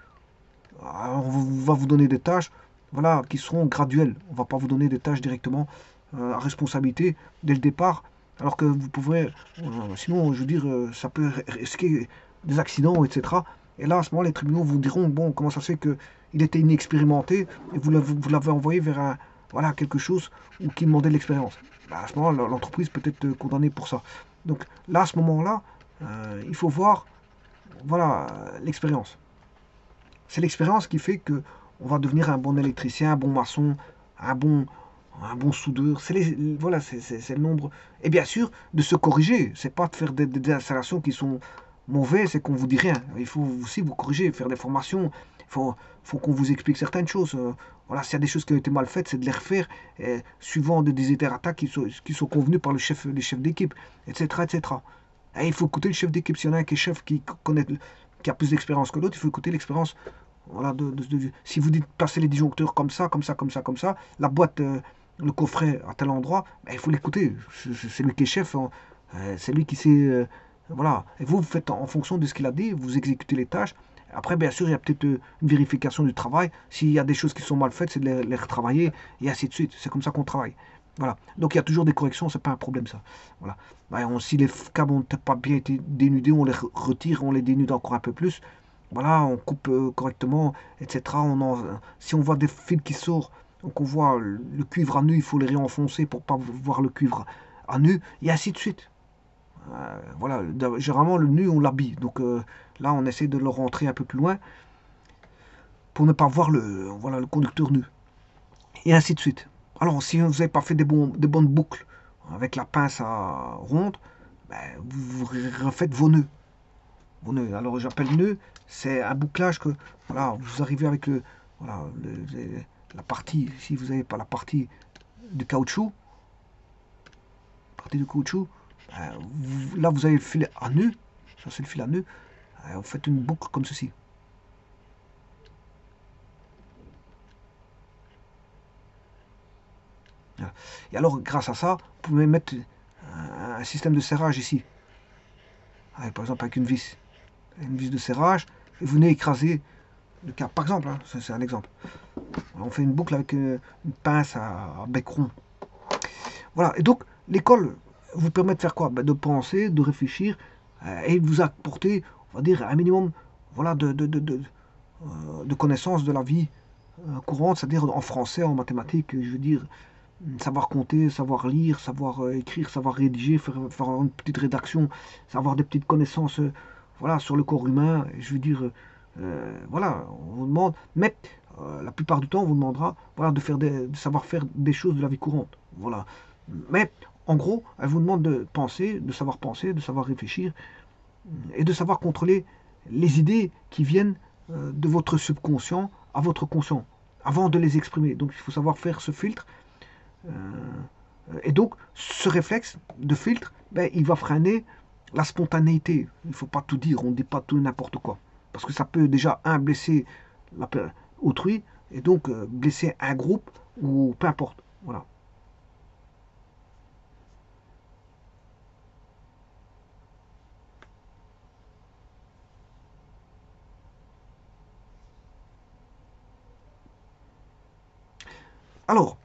Alors, on va vous donner des tâches, voilà, qui seront graduelles. On ne va pas vous donner des tâches directement à responsabilité dès le départ, alors que vous pourrez, sinon, je veux dire, ça peut risquer des accidents, etc. Et là, à ce moment, les tribunaux vous diront, bon, comment ça se fait qu'il était inexpérimenté et vous l'avez envoyé vers voilà, quelque chose ou qui demandait de l'expérience. Bah, à ce moment, l'entreprise peut être condamnée pour ça. Donc là, à ce moment-là, il faut voir, voilà, l'expérience. C'est l'expérience qui fait que on va devenir un bon électricien, un bon maçon, un bon, un bon soudeur. Voilà, c'est le nombre. Et bien sûr, de se corriger. C'est pas de faire des installations qui sont mauvaises et qu'on vous dit rien. Il faut aussi vous corriger, faire des formations. Il faut qu'on vous explique certaines choses. Voilà, s'il y a des choses qui ont été mal faites, c'est de les refaire suivant des desiderata qui sont convenus par les chefs d'équipe, etc., etc. Et il faut écouter le chef d'équipe. S'il y en a un qui est chef qui connaît, qui a plus d'expérience que l'autre, il faut écouter l'expérience. Voilà, si vous dites placer les disjoncteurs comme ça, comme ça, comme ça, comme ça, la boîte, le coffret à tel endroit, ben, il faut l'écouter. C'est lui qui est chef, hein. C'est lui qui sait. Voilà. Et vous faites en fonction de ce qu'il a dit, vous exécutez les tâches. Après, bien sûr, il y a peut-être une vérification du travail. S'il y a des choses qui sont mal faites, c'est de les retravailler, et ainsi de suite. C'est comme ça qu'on travaille. Voilà. Donc il y a toujours des corrections, c'est pas un problème ça. Voilà. Ben, si les câbles n'ont pas bien été dénudés, on les retire, on les dénude encore un peu plus. Voilà, on coupe correctement, etc. Si on voit des fils qui sortent, donc on voit le cuivre à nu, il faut les réenfoncer pour pas voir le cuivre à nu, et ainsi de suite. Voilà, généralement le nœud on l'habille. Donc là on essaie de le rentrer un peu plus loin pour ne pas voir voilà, le conducteur nu. Et ainsi de suite. Alors si vous n'avez pas fait des bonnes boucles avec la pince à ronde, ben, vous refaites vos nœuds. Vos nœuds. Alors j'appelle nœud, c'est un bouclage que voilà, vous arrivez avec voilà, la partie, si vous n'avez pas la partie du caoutchouc, là vous avez le fil à nœud, ça c'est le fil à nœud, vous faites une boucle comme ceci. Et alors grâce à ça, vous pouvez mettre un système de serrage ici. Par exemple avec une vis de serrage, et vous venez écraser le câble. Par exemple, hein, c'est un exemple. On fait une boucle avec une pince à bec rond. Voilà, et donc l'école vous permet de faire quoi? De penser, de réfléchir, et de vous apporter, on va dire, un minimum voilà, de connaissances de la vie courante, c'est-à-dire en français, en mathématiques, je veux dire, savoir compter, savoir lire, savoir écrire, savoir rédiger, faire une petite rédaction, savoir des petites connaissances voilà, sur le corps humain, je veux dire, voilà, on vous demande, mais la plupart du temps, on vous demandera voilà, de savoir faire des choses de la vie courante. Voilà. Mais en gros, elle vous demande de penser, de savoir réfléchir et de savoir contrôler les idées qui viennent de votre subconscient à votre conscient avant de les exprimer. Donc il faut savoir faire ce filtre. Et donc ce réflexe de filtre, ben, il va freiner la spontanéité. Il ne faut pas tout dire, on ne dit pas tout et n'importe quoi. Parce que ça peut déjà, blesser autrui, et donc blesser un groupe, ou peu importe. Voilà. Alors,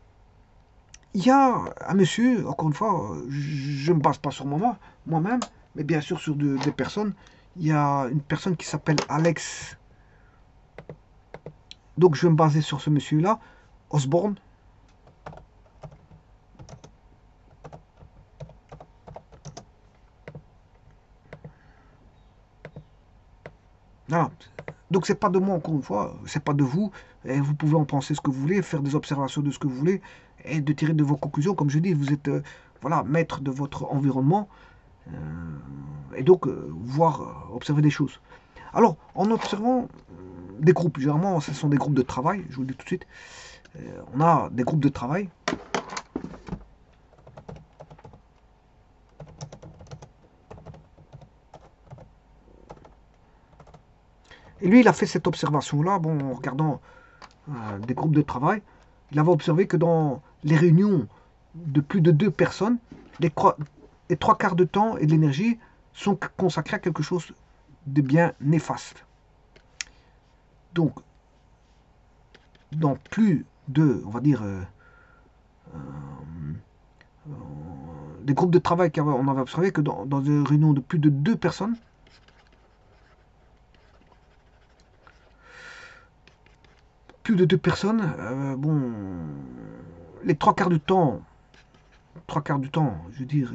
il y a un monsieur, encore une fois, je ne me base pas sur moi-même, mais bien sûr sur des personnes. Il y a une personne qui s'appelle Alex. Donc je vais me baser sur ce monsieur-là, Osborne. Voilà. Donc c'est pas de moi encore une fois, c'est pas de vous. Et vous pouvez en penser ce que vous voulez, faire des observations de ce que vous voulez et de tirer de vos conclusions. Comme je dis, vous êtes voilà maître de votre environnement et donc voir observer des choses. Alors en observant des groupes, généralement ce sont des groupes de travail. Je vous le dis tout de suite. On a des groupes de travail. Et lui, il a fait cette observation-là, bon, en regardant des groupes de travail. Il avait observé que dans les réunions de plus de 2 personnes, les 3 quarts de temps et de l'énergie sont consacrés à quelque chose de bien néfaste. Donc, dans plus de, on va dire, des groupes de travail qu'on avait observé que dans des réunions de plus de 2 personnes, bon, les 3 quarts du temps, je veux dire,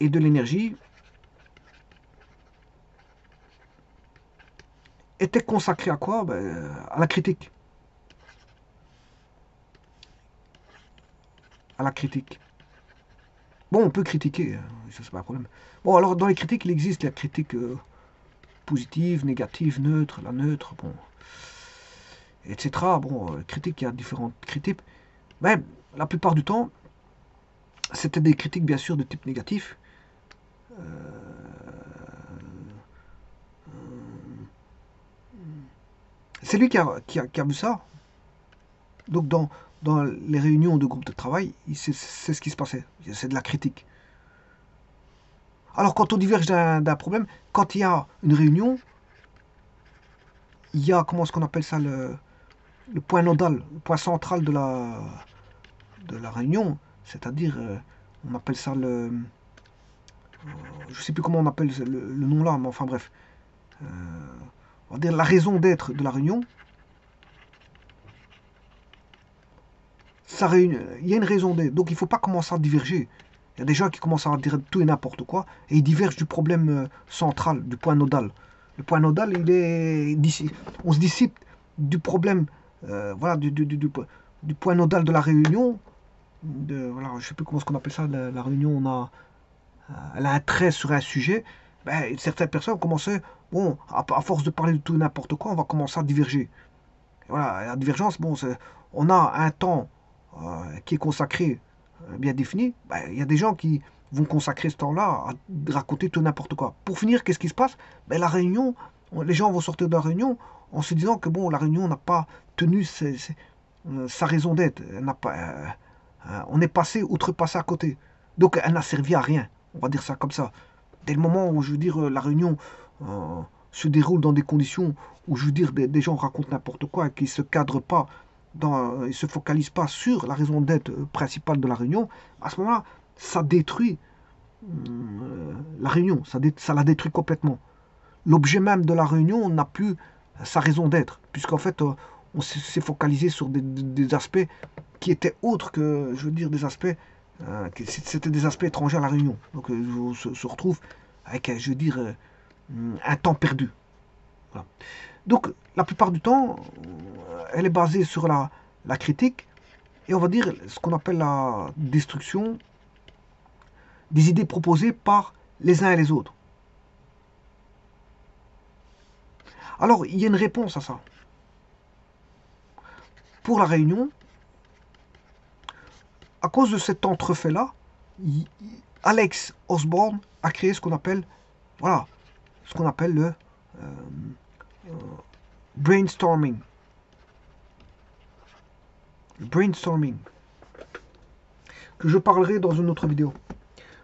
et de l'énergie était consacré à quoi? À la critique. À la critique. Bon, on peut critiquer, ça c'est pas un problème. Bon, alors dans les critiques, il existe la critique positive, négative, neutre, la neutre, bon, etc. Bon, critique, il y a différentes critiques. Mais la plupart du temps, c'était des critiques bien sûr de type négatif. C'est lui qui a vu ça. Donc dans les réunions de groupe de travail, c'est ce qui se passait. C'est de la critique. Alors quand on diverge d'un problème, quand il y a une réunion, il y a, comment est-ce qu'on appelle ça, le point nodal, le point central de la réunion. C'est-à-dire, on appelle ça je ne sais plus comment on appelle le nom là, mais enfin bref. On va dire la raison d'être de la réunion. Il y a une raison d'être. Donc il ne faut pas commencer à diverger. Il y a des gens qui commencent à dire tout et n'importe quoi, et ils divergent du problème central, du point nodal. Le point nodal, on se dissipe du problème, voilà, du point nodal de la réunion. Voilà, je ne sais plus comment on appelle ça, la réunion, elle a un trait sur un sujet. Ben, certaines personnes commençaient, bon, à force de parler de tout et n'importe quoi, on va commencer à diverger. Voilà, la divergence, bon, on a un temps qui est consacré, bien défini. Ben, il y a des gens qui vont consacrer ce temps-là à raconter tout n'importe quoi. Pour finir, qu'est-ce qui se passe? Ben, la réunion, les gens vont sortir de la réunion en se disant que bon, la réunion n'a pas tenu sa raison d'être. On est outrepassé à côté. Donc elle n'a servi à rien. On va dire ça comme ça. Dès le moment où, je veux dire, la réunion se déroule dans des conditions où, je veux dire, des gens racontent n'importe quoi et qui ne se cadrent pas, ils ne se focalisent pas sur la raison d'être principale de la réunion, à ce moment-là, ça détruit la réunion, ça la détruit complètement. L'objet même de la réunion n'a plus sa raison d'être, puisqu'en fait, on s'est focalisé sur des aspects qui étaient autres que, je veux dire, des aspects, c'était des aspects étrangers à la réunion. Donc, on se retrouve avec, je veux dire, un temps perdu. Voilà. Donc, la plupart du temps, elle est basée sur la critique, et on va dire ce qu'on appelle la destruction des idées proposées par les uns et les autres. Alors, il y a une réponse à ça. Pour la réunion, à cause de cet entrefait-là, Alex Osborne a créé ce qu'on appelle, voilà, ce qu'on appelle le brainstorming. Le brainstorming, que je parlerai dans une autre vidéo.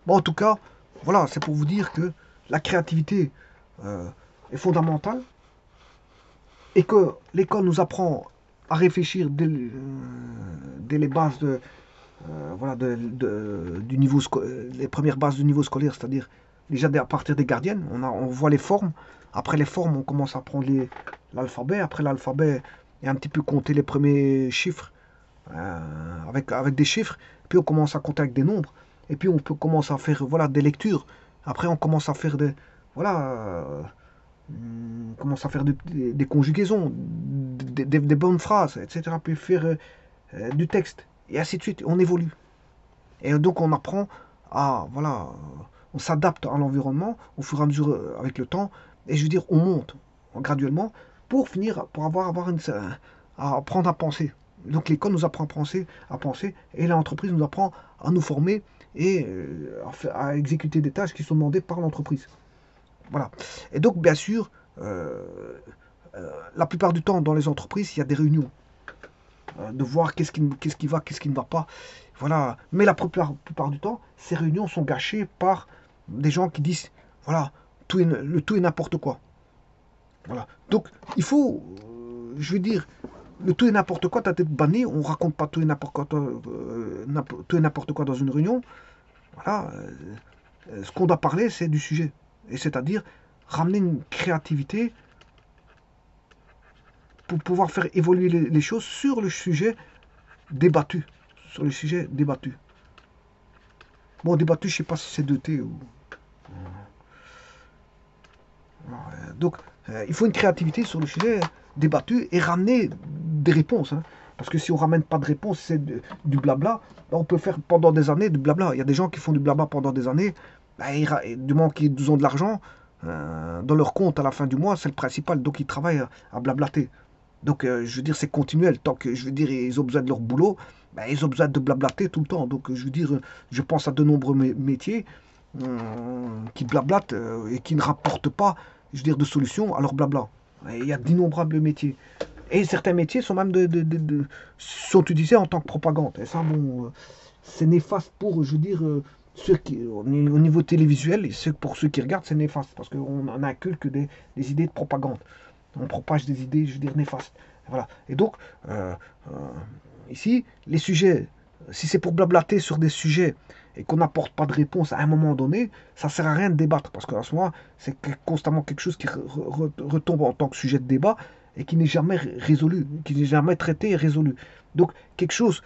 Bon, en tout cas, voilà, c'est pour vous dire que la créativité est fondamentale et que l'école nous apprend à réfléchir dès les bases voilà, du niveau les premières bases du niveau scolaire, c'est-à-dire déjà à partir des gardiennes, on voit les formes. Après les formes, on commence à prendre l'alphabet. Après l'alphabet, il y a un petit peu compter les premiers chiffres avec des chiffres. Puis on commence à compter avec des nombres. Et puis on peut commencer à faire voilà, des lectures. Après on commence à faire voilà, on commence à faire des conjugaisons, des bonnes phrases, etc. Puis faire du texte. Et ainsi de suite. On évolue. Et donc on apprend à, voilà, on s'adapte à l'environnement au fur et à mesure avec le temps. Et je veux dire, on monte graduellement pour finir, pour à apprendre à penser. Donc l'école nous apprend à penser, et l'entreprise nous apprend à nous former et à exécuter des tâches qui sont demandées par l'entreprise. Voilà. Et donc, bien sûr, la plupart du temps, dans les entreprises, il y a des réunions. De voir qu'est-ce qui va, qu'est-ce qui ne va pas. Voilà. Mais la plupart du temps, ces réunions sont gâchées par des gens qui disent, voilà, le tout et n'importe quoi. Voilà. Donc, il faut, je veux dire, le tout et n'importe quoi, ta tête bannie, on raconte pas tout et n'importe quoi, tout et n'importe quoi dans une réunion. Voilà. Ce qu'on doit parler, c'est du sujet. Et c'est-à-dire ramener une créativité pour pouvoir faire évoluer les choses sur le sujet débattu. Sur le sujet débattu. Bon, débattu, je ne sais pas si c'est 2T ou... Donc, il faut une créativité sur le sujet débattu et ramener des réponses. Hein. Parce que si on ne ramène pas de réponse, c'est du blabla. On peut faire pendant des années du blabla. Il y a des gens qui font du blabla pendant des années. Du moment qu'ils ont de l'argent, dans leur compte à la fin du mois, c'est le principal. Donc, ils travaillent à blablater. Donc, je veux dire, c'est continuel. Tant que, je veux dire, ils ont besoin de leur boulot, ils ont besoin de blablater tout le temps. Donc, je veux dire, je pense à de nombreux métiers qui blablatent et qui ne rapportent pas, je veux dire, de solutions à leur blabla. Et il y a d'innombrables métiers. Et certains métiers sont même sont utilisés en tant que propagande. Et ça, bon, c'est néfaste pour, je veux dire, au niveau télévisuel, et pour ceux qui regardent, c'est néfaste. Parce qu'on inculque des idées de propagande. On propage des idées, je veux dire, néfastes. Voilà. Et donc, ici, les sujets, si c'est pour blablater sur des sujets et qu'on n'apporte pas de réponse à un moment donné, ça ne sert à rien de débattre. Parce qu'à ce moment, c'est constamment quelque chose qui retombe en tant que sujet de débat et qui n'est jamais résolu, qui n'est jamais traité et résolu. Donc, quelque chose,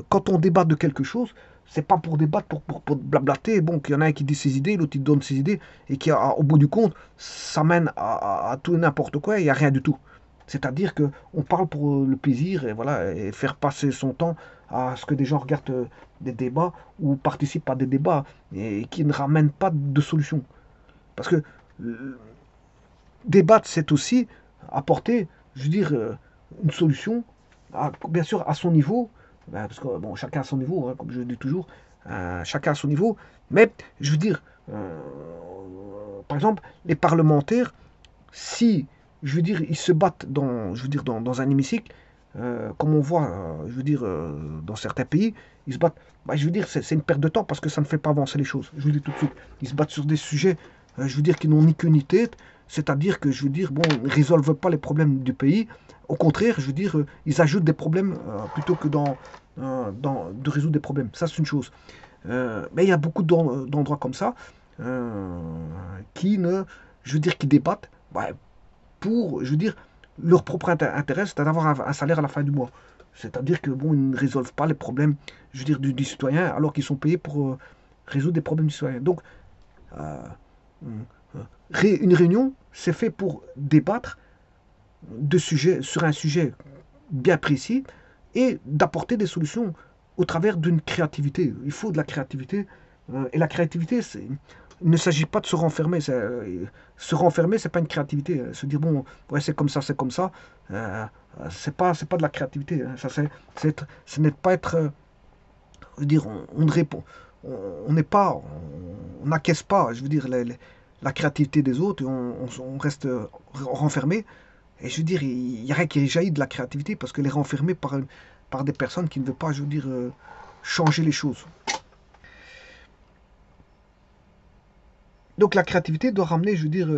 quand on débat de quelque chose, c'est pas pour débattre, pour blablater. Bon, qu'il y en a un qui dit ses idées, l'autre il donne ses idées, et qui, au bout du compte, ça mène à tout et n'importe quoi, et il n'y a rien du tout. C'est-à-dire que on parle pour le plaisir, et voilà, et faire passer son temps à ce que des gens regardent des débats, ou participent à des débats, et qui ne ramènent pas de solution. Parce que débattre, c'est aussi apporter, je veux dire, une solution, bien sûr, à son niveau, parce que bon, chacun a son niveau, hein, comme je le dis toujours, chacun a son niveau, mais je veux dire, par exemple, les parlementaires, si, je veux dire, ils se battent dans, je veux dire, dans un hémicycle, comme on voit, je veux dire, dans certains pays, ils se battent, bah, je veux dire, c'est une perte de temps parce que ça ne fait pas avancer les choses. Je vous le dis tout de suite, ils se battent sur des sujets, je veux dire, qui n'ont ni queue ni tête, c'est-à-dire que, je veux dire, bon, ils ne résolvent pas les problèmes du pays. Au contraire, je veux dire, ils ajoutent des problèmes plutôt que de résoudre des problèmes. Ça, c'est une chose. Mais il y a beaucoup d'endroits comme ça qui ne, je veux dire, qui débattent bah, pour, je veux dire, leur propre intérêt, c'est d'avoir un salaire à la fin du mois. C'est-à-dire que bon, ils ne résolvent pas les problèmes, je veux dire, du citoyen, alors qu'ils sont payés pour résoudre des problèmes du citoyen. Donc, euh, une réunion, c'est fait pour débattre de sujets, sur un sujet bien précis et d'apporter des solutions au travers d'une créativité. Il faut de la créativité. Et la créativité, il ne s'agit pas de se renfermer. Se renfermer, c'est pas une créativité. Se dire, bon, ouais, c'est comme ça, c'est comme ça. C'est pas de la créativité. Hein. Ça, ce n'est pas être. Je veux dire, on ne répond. On n'est pas. On n'acquiesce pas, je veux dire, la créativité des autres. Et on reste renfermé. Et je veux dire, il n'y a rien qui jaillit de la créativité parce qu'elle est renfermée par des personnes qui ne veulent pas, je veux dire, changer les choses. Donc la créativité doit ramener, je veux dire,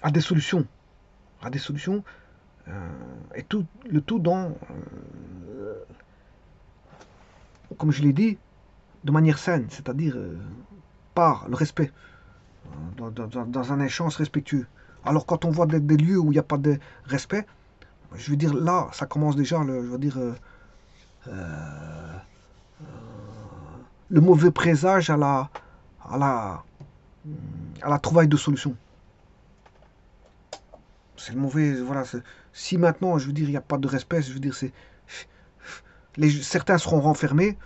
à des solutions. À des solutions. Et le tout dans, comme je l'ai dit, de manière saine, c'est-à-dire par le respect, dans un échange respectueux. Alors quand on voit des lieux où il n'y a pas de respect, je veux dire, là, ça commence déjà, je veux dire, le mauvais présage à la, à la trouvaille de solutions. C'est le mauvais, voilà. Si maintenant, je veux dire, il n'y a pas de respect, je veux dire, certains seront renfermés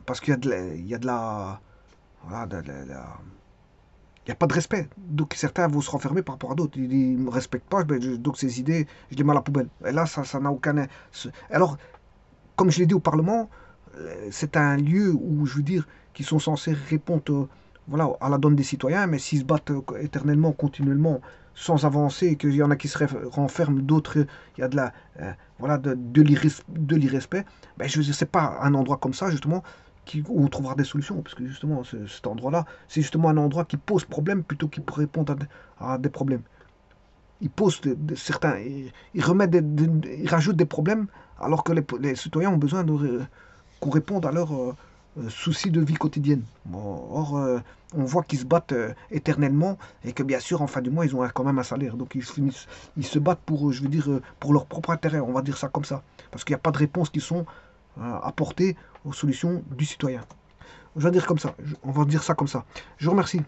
parce qu'il y a de la, voilà, il n'y a pas de respect. Donc certains vont se renfermer par rapport à d'autres. Ils ne me respectent pas, donc ces idées, je les mets à la poubelle. Et là, ça n'a aucun. Alors, comme je l'ai dit au Parlement, c'est un lieu où, je veux dire, qui sont censés répondre voilà, à la donne des citoyens, mais s'ils se battent éternellement, continuellement, sans avancer, et qu'il y en a qui se renferment, d'autres, il y a de la, voilà, de l'irrespect, ben, je sais pas, un endroit comme ça, justement, où on trouvera des solutions, parce que justement, cet endroit-là, c'est justement un endroit qui pose problème plutôt qu'il répondre à des problèmes. Il pose certains, il remet il rajoute des problèmes, alors que les citoyens ont besoin qu'on réponde à leurs soucis de vie quotidienne. Bon, or, on voit qu'ils se battent éternellement et que bien sûr, en fin du mois, ils ont quand même un salaire. Donc, ils se battent pour, je veux dire, pour leur propre intérêt. On va dire ça comme ça. Parce qu'il n'y a pas de réponses qui sont apportées aux solutions du citoyen. Je vais dire comme ça. On va dire ça comme ça. Je vous remercie.